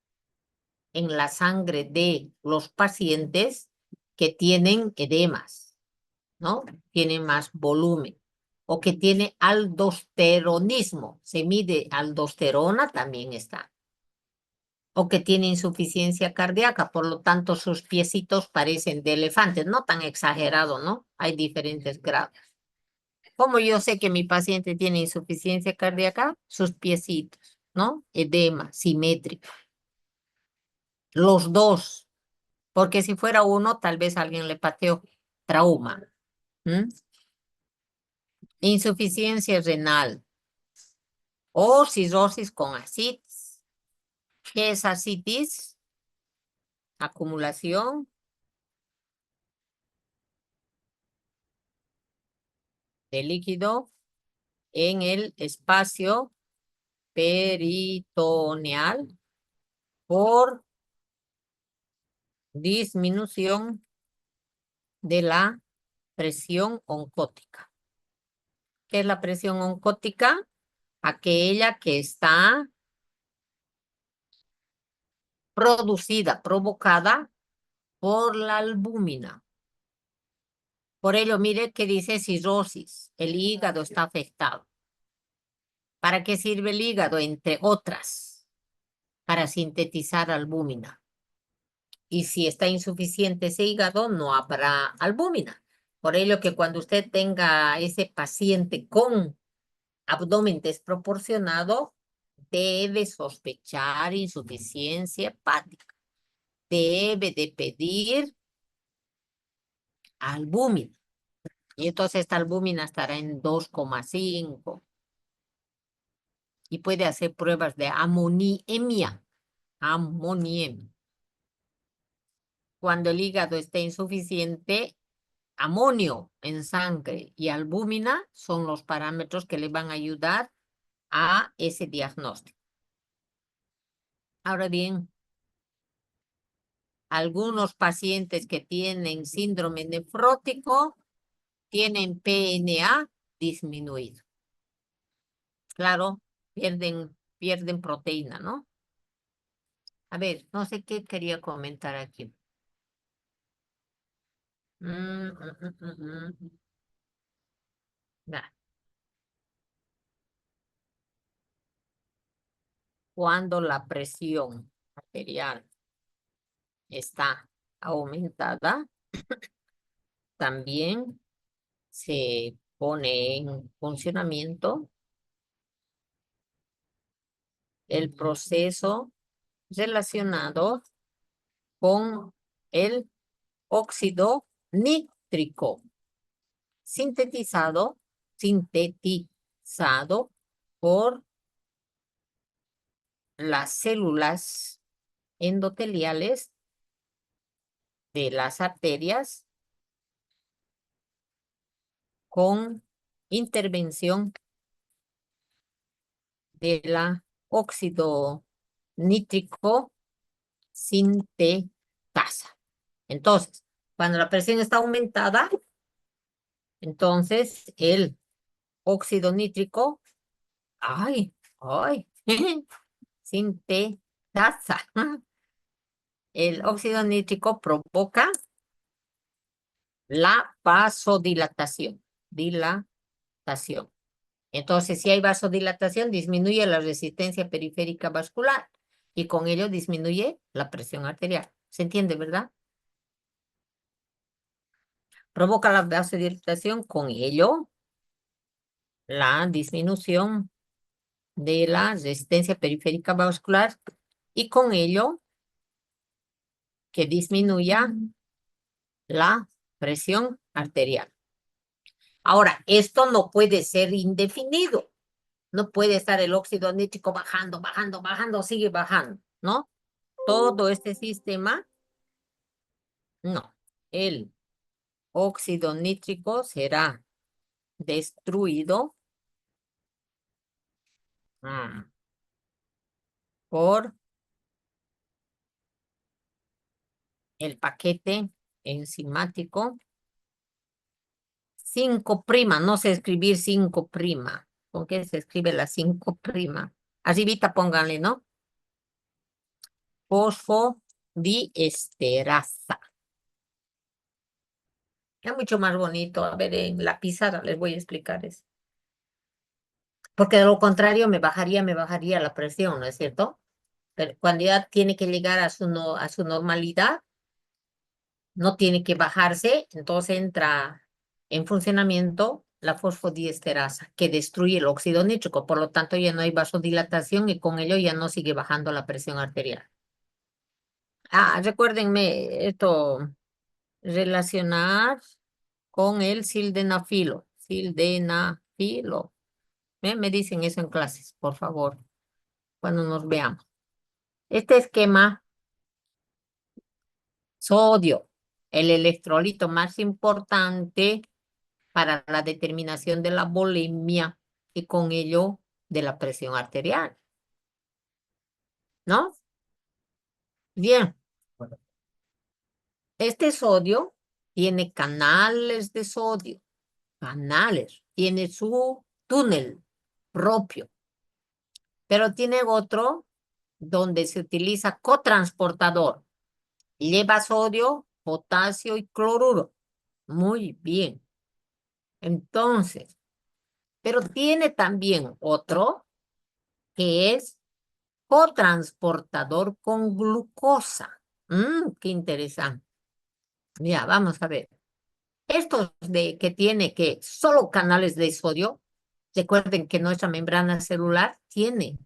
en la sangre de los pacientes que tienen edemas, ¿no? Tienen más volumen o que tiene aldosteronismo. Se mide aldosterona, también está. O que tiene insuficiencia cardíaca, por lo tanto sus piecitos parecen de elefantes, no tan exagerado, ¿no? Hay diferentes grados. ¿Cómo yo sé que mi paciente tiene insuficiencia cardíaca? Sus piecitos, ¿no? Edema, simétrico. Los dos, porque si fuera uno, tal vez alguien le pateó. Trauma. ¿M? Insuficiencia renal o cirrosis con ascitis. ¿Qué es ascitis? Acumulación de líquido en el espacio peritoneal por disminución de la presión oncótica. ¿Qué es la presión oncótica? Aquella que está producida, provocada por la albúmina. Por ello, mire que dice cirrosis. El hígado está afectado. ¿Para qué sirve el hígado? Entre otras, para sintetizar albúmina. Y si está insuficiente ese hígado, no habrá albúmina. Por ello que cuando usted tenga ese paciente con abdomen desproporcionado, debe sospechar insuficiencia hepática. Debe de pedir albúmina. Y entonces esta albúmina estará en 2,5 y puede hacer pruebas de amoniemia. Amoniemia. Cuando el hígado esté insuficiente, amonio en sangre y albúmina son los parámetros que le van a ayudar a ese diagnóstico. Ahora bien, algunos pacientes que tienen síndrome nefrótico tienen PNA disminuido. Claro, pierden proteína, ¿no? A ver, no sé qué quería comentar aquí. Mm, mm, mm, mm, mm. Ya. cuando la presión arterial está aumentada, también se pone en funcionamiento el proceso relacionado con el óxido nítrico sintetizado por las células endoteliales de las arterias con intervención de la óxido nítrico sintetasa. Entonces, cuando la presión está aumentada, entonces el óxido nítrico, ay, sintetasa. El óxido nítrico provoca la vasodilatación. Dilatación. Entonces, si hay vasodilatación, disminuye la resistencia periférica vascular y con ello disminuye la presión arterial. ¿Se entiende, verdad? Provoca la vasodilatación, con ello la disminución de la resistencia periférica vascular y con ello que disminuya la presión arterial. Ahora, esto no puede ser indefinido. No puede estar el óxido nítrico bajando, bajando, bajando, sigue bajando, ¿no? Todo este sistema, no. El óxido nítrico será destruido por el paquete enzimático 5', no sé escribir 5'. ¿Con qué se escribe la 5'? Arribita pónganle, ¿no? Fosfodiesterasa. Es mucho más bonito. A ver, en la pizarra les voy a explicar eso. Porque de lo contrario me bajaría la presión, ¿no es cierto? Pero cuando ya tiene que llegar a su normalidad, no tiene que bajarse, entonces entra en funcionamiento la fosfodiesterasa, que destruye el óxido nítrico. Por lo tanto, ya no hay vasodilatación y con ello ya no sigue bajando la presión arterial. Recuérdenme esto, relacionar con el sildenafilo. Sildenafilo. Me dicen eso en clases, por favor, cuando nos veamos. Este esquema, sodio, el electrolito más importante para la determinación de la bulimia y con ello de la presión arterial, ¿no? Bien, este sodio tiene canales de sodio, tiene su túnel propio, pero tiene otro donde se utiliza cotransportador. Lleva sodio, potasio y cloruro. Muy bien. Entonces, pero tiene también otro que es cotransportador con glucosa. Qué interesante. Ya, vamos a ver. Estos de que tiene que solo canales de sodio, recuerden que nuestra membrana celular tiene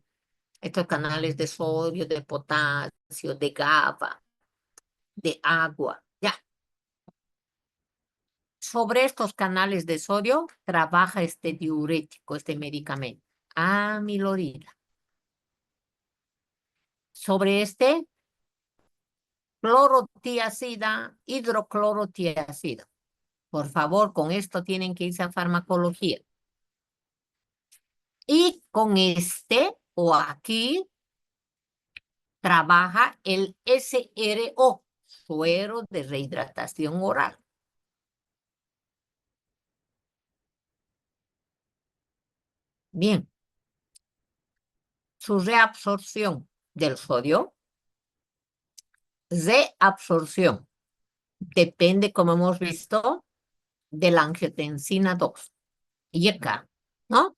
estos canales de sodio, de potasio, de GABA, de agua. Ya. Sobre estos canales de sodio trabaja este diurético, este medicamento, amilorida. Sobre este, clorotiazida, hidroclorotiazida. Por favor, con esto tienen que irse a farmacología. Y con este o aquí trabaja el SRO, suero de rehidratación oral. Bien, su reabsorción del sodio, reabsorción, depende, como hemos visto, de la angiotensina 2 y ECA, ¿no?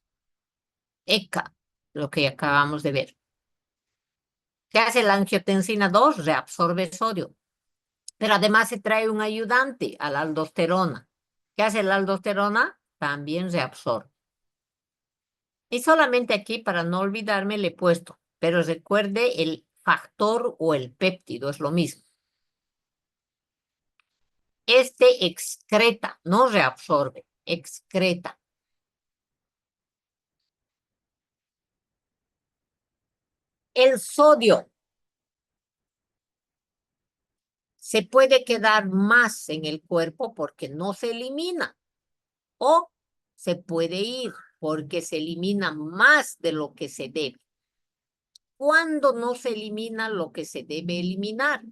ECA, lo que acabamos de ver. ¿Qué hace la angiotensina 2? Reabsorbe sodio. Pero además se trae un ayudante a la aldosterona. ¿Qué hace la aldosterona? También reabsorbe. Y solamente aquí, para no olvidarme, le he puesto, pero recuerde el factor o el péptido, es lo mismo. Este excreta, no reabsorbe, excreta. El sodio se puede quedar más en el cuerpo porque no se elimina, o se puede ir porque se elimina más de lo que se debe. ¿Cuándo no se elimina lo que se debe eliminar?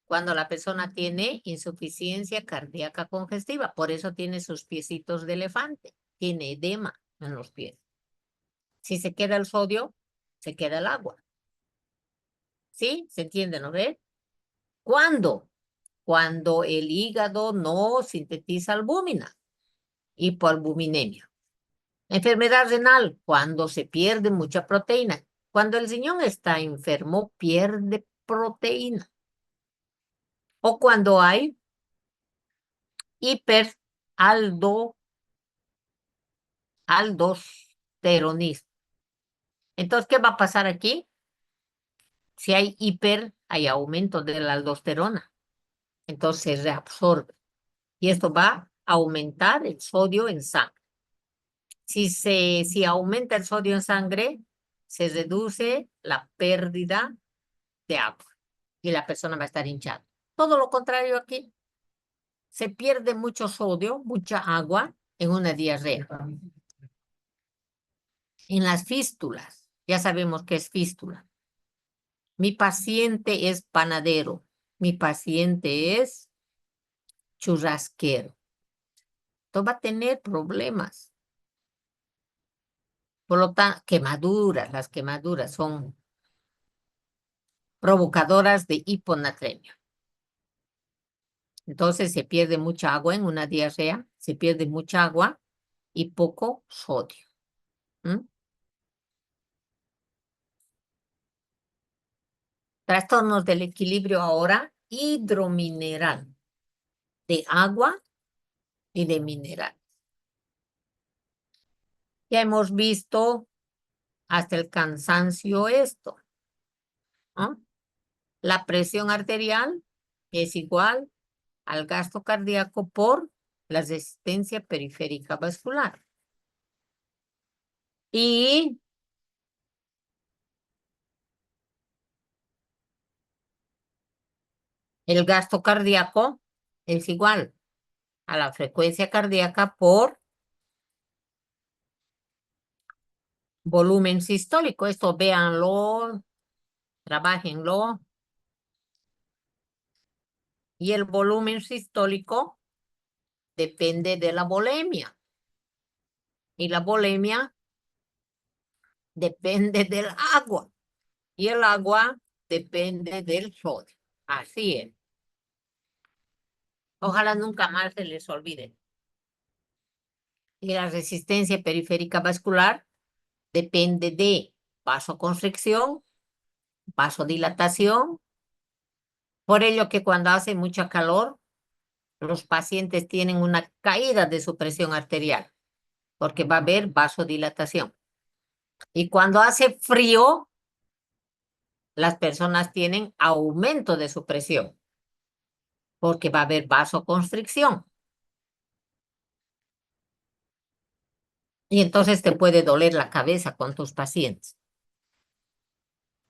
Cuando la persona tiene insuficiencia cardíaca congestiva, por eso tiene sus piecitos de elefante, tiene edema en los pies. Si se queda el sodio, se queda el agua. ¿Sí? ¿Se entiende, no ve? ¿Cuándo? Cuando el hígado no sintetiza albúmina, hipoalbuminemia. Enfermedad renal, cuando se pierde mucha proteína. Cuando el riñón está enfermo, pierde proteína. O cuando hay hiperaldosteronismo. Entonces, ¿qué va a pasar aquí? Si hay hay aumento de la aldosterona. Entonces se reabsorbe. Y esto va a aumentar el sodio en sangre. Si aumenta el sodio en sangre, se reduce la pérdida de agua y la persona va a estar hinchada. Todo lo contrario aquí. Se pierde mucho sodio, mucha agua en una diarrea. En las fístulas, ya sabemos qué es fístula. Mi paciente es panadero, mi paciente es churrasquero. Esto va a tener problemas. Por lo tanto, quemaduras, las quemaduras son provocadoras de hiponatremia. Entonces se pierde mucha agua en una diarrea, se pierde mucha agua y poco sodio. ¿Mm? Trastornos del equilibrio ahora hidromineral, de agua y de mineral. Ya hemos visto hasta el cansancio esto, ¿no? La presión arterial es igual al gasto cardíaco por la resistencia periférica vascular. Y el gasto cardíaco es igual a la frecuencia cardíaca por volumen sistólico. Esto véanlo, trabájenlo. Y el volumen sistólico depende de la volemia. Y la volemia depende del agua. Y el agua depende del sodio. Así es. Ojalá nunca más se les olvide. Y la resistencia periférica vascular depende de vasoconstricción, vasodilatación. Por ello que cuando hace mucha calor, los pacientes tienen una caída de su presión arterial, porque va a haber vasodilatación. Y cuando hace frío, las personas tienen aumento de su presión, porque va a haber vasoconstricción. Y entonces te puede doler la cabeza con tus pacientes.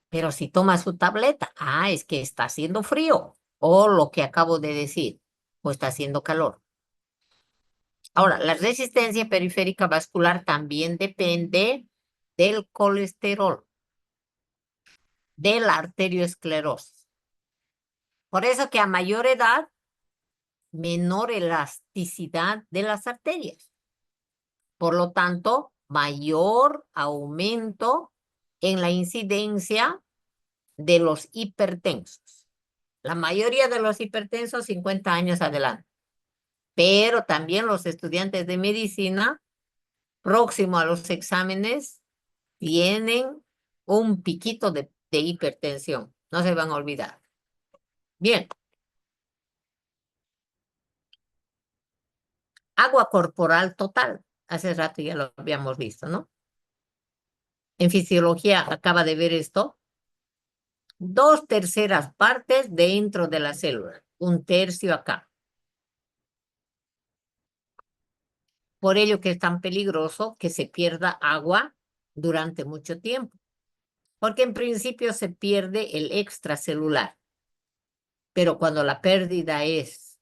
Pero si tomas su tableta, es que está haciendo frío, o lo que acabo de decir, o está haciendo calor. Ahora, la resistencia periférica vascular también depende del colesterol, de la arteriosclerosis. Por eso que a mayor edad, menor elasticidad de las arterias. Por lo tanto, mayor aumento en la incidencia de los hipertensos. La mayoría de los hipertensos 50 años adelante. Pero también los estudiantes de medicina, próximo a los exámenes, tienen un piquito de de hipertensión. No se van a olvidar. Bien. Agua corporal total. Hace rato ya lo habíamos visto, ¿no? En fisiología acaba de ver esto. 2/3 partes dentro de la célula. 1/3 acá. Por ello que es tan peligroso que se pierda agua durante mucho tiempo. Porque en principio se pierde el extracelular. Pero cuando la pérdida es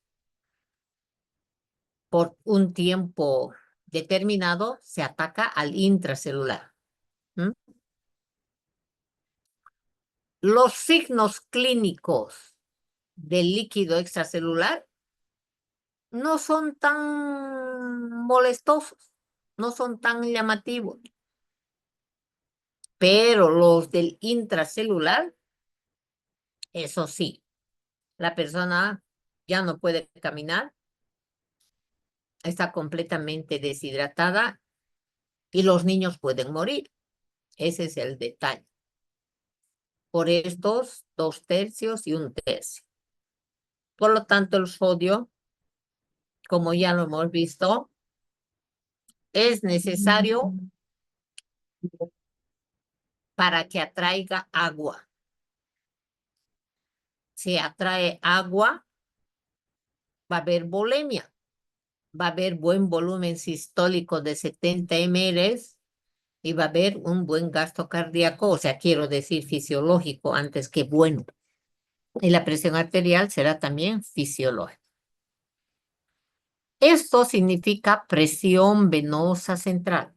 por un tiempo determinado, se ataca al intracelular. ¿Mm? Los signos clínicos del líquido extracelular no son tan molestosos, no son tan llamativos, pero los del intracelular, eso sí, la persona ya no puede caminar, está completamente deshidratada y los niños pueden morir. Ese es el detalle. Por estos 2/3 y 1/3. Por lo tanto, el sodio, como ya lo hemos visto, es necesario para que atraiga agua. Si atrae agua, va a haber volemia, va a haber buen volumen sistólico de 70 ml y va a haber un buen gasto cardíaco, o sea, quiero decir fisiológico antes que bueno. Y la presión arterial será también fisiológica. Esto significa presión venosa central.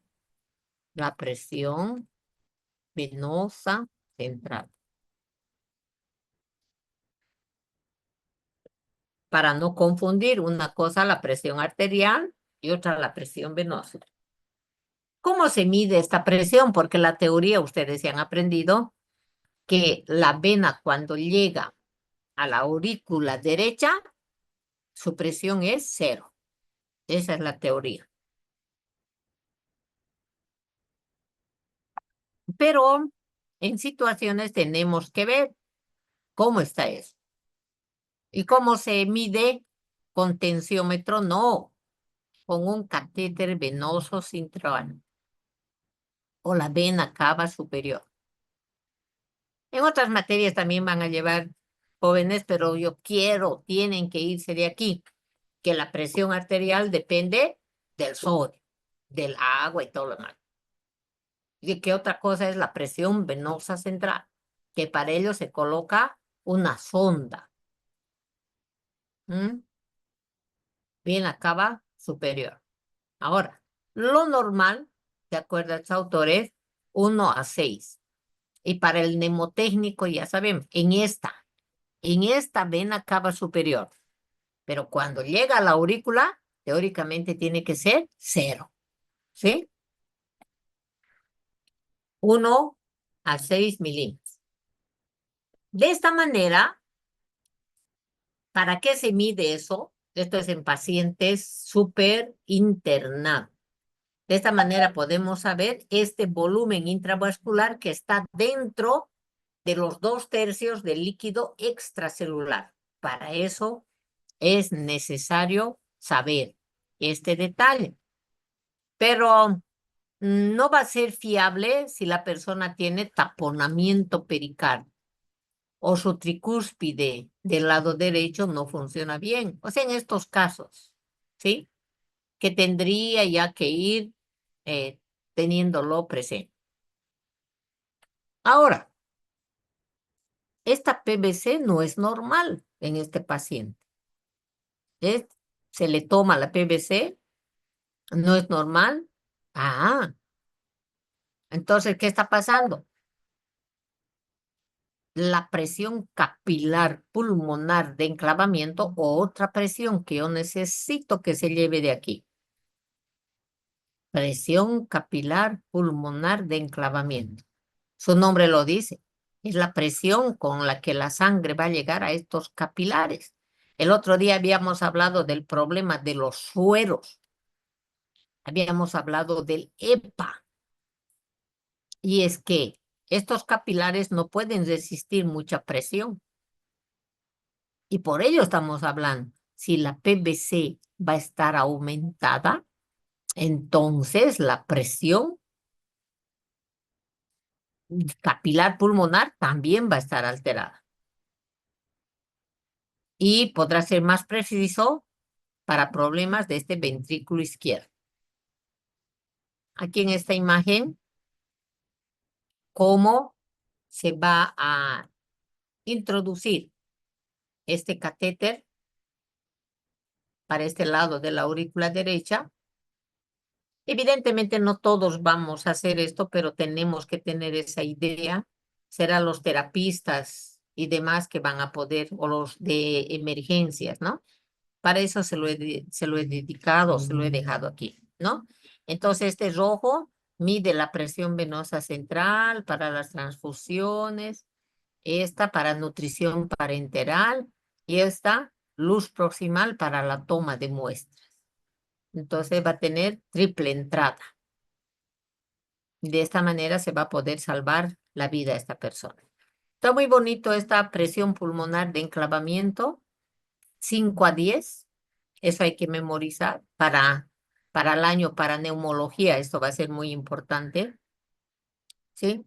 La presión venosa central. Para no confundir una cosa la presión arterial y otra la presión venosa. ¿Cómo se mide esta presión? Porque la teoría, ustedes ya han aprendido que la vena cuando llega a la aurícula derecha, su presión es 0. Esa es la teoría. Pero en situaciones tenemos que ver cómo está eso. ¿Y cómo se mide? Con tensiómetro, no, con un catéter venoso central o la vena cava superior. En otras materias también van a llevar jóvenes, pero yo quiero, tienen que irse de aquí, que la presión arterial depende del sodio, del agua y todo lo demás. ¿Y qué otra cosa es la presión venosa central? Que para ello se coloca una sonda. ¿Mm? Bien, la cava superior. Ahora, lo normal, de acuerdo a los autores, 1/6. Y para el mnemotécnico, ya sabemos, en esta vena cava superior. Pero cuando llega a la aurícula, teóricamente tiene que ser 0. ¿Sí? 1/6 milímetros. De esta manera, ¿para qué se mide eso? Esto es en pacientes súper internados. De esta manera podemos saber este volumen intravascular que está dentro de los 2/3 del líquido extracelular. Para eso es necesario saber este detalle. Pero no va a ser fiable si la persona tiene taponamiento pericardio o su tricúspide del lado derecho no funciona bien. O sea, en estos casos, ¿sí? Que tendría ya que ir teniéndolo presente. Ahora, esta PVC no es normal en este paciente. ¿Es? Se le toma la PVC, no es normal. Ah, entonces, ¿qué está pasando? La presión capilar pulmonar de enclavamiento o otra presión que yo necesito que se lleve de aquí. Presión capilar pulmonar de enclavamiento. Su nombre lo dice. Es la presión con la que la sangre va a llegar a estos capilares. El otro día habíamos hablado del problema de los sueros. Habíamos hablado del EPA. Y es que Estos capilares no pueden resistir mucha presión. Y por ello estamos hablando. Si la PVC va a estar aumentada, entonces la presión capilar pulmonar también va a estar alterada. Y podrá ser más preciso para problemas de este ventrículo izquierdo. Aquí en esta imagen, cómo se va a introducir este catéter para este lado de la aurícula derecha. Evidentemente no todos vamos a hacer esto, pero tenemos que tener esa idea. Serán los terapistas y demás que van a poder, o los de emergencias, ¿no? Para eso se lo he dedicado, se lo he dejado aquí, ¿no? Entonces, este rojo mide la presión venosa central para las transfusiones, esta para nutrición parenteral y esta luz proximal para la toma de muestras. Entonces, va a tener triple entrada. De esta manera se va a poder salvar la vida a esta persona. Está muy bonito esta presión pulmonar de enclavamiento, 5 a 10. Eso hay que memorizar para el año, para neumología. Esto va a ser muy importante. ¿Sí?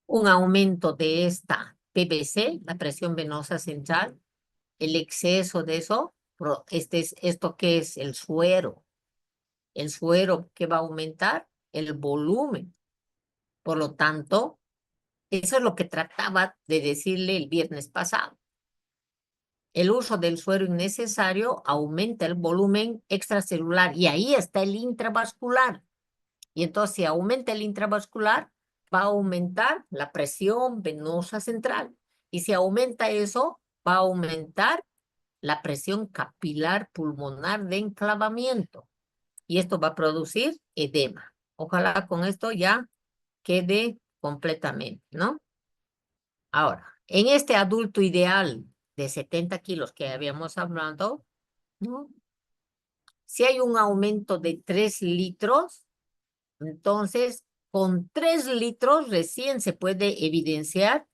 Un aumento de esta PVC, la presión venosa central, el exceso de eso, esto que es el suero. El suero que va a aumentar el volumen. Por lo tanto, eso es lo que trataba de decirle el viernes pasado. El uso del suero innecesario aumenta el volumen extracelular y ahí está el intravascular. Y entonces, si aumenta el intravascular, va a aumentar la presión venosa central. Y si aumenta eso, va a aumentar la presión capilar pulmonar de enclavamiento. Y esto va a producir edema. Ojalá con esto ya quede completamente, ¿no? Ahora, en este adulto ideal de 70 kilos que habíamos hablado, ¿no? Si hay un aumento de 3 litros, entonces con 3 litros recién se puede evidenciar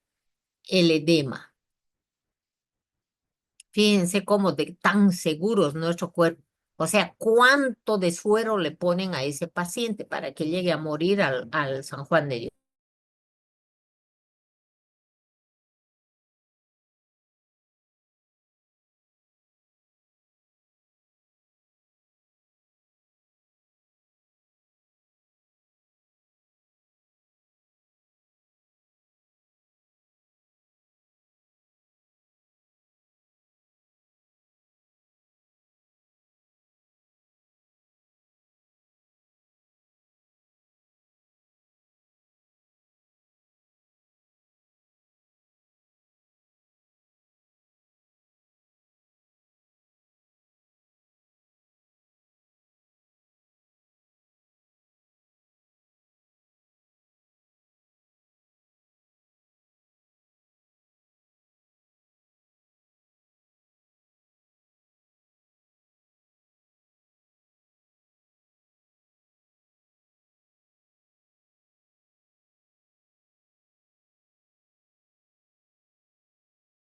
el edema. Fíjense cómo de tan seguros nuestro cuerpo. O sea, cuánto de suero le ponen a ese paciente para que llegue a morir al San Juan de Dios.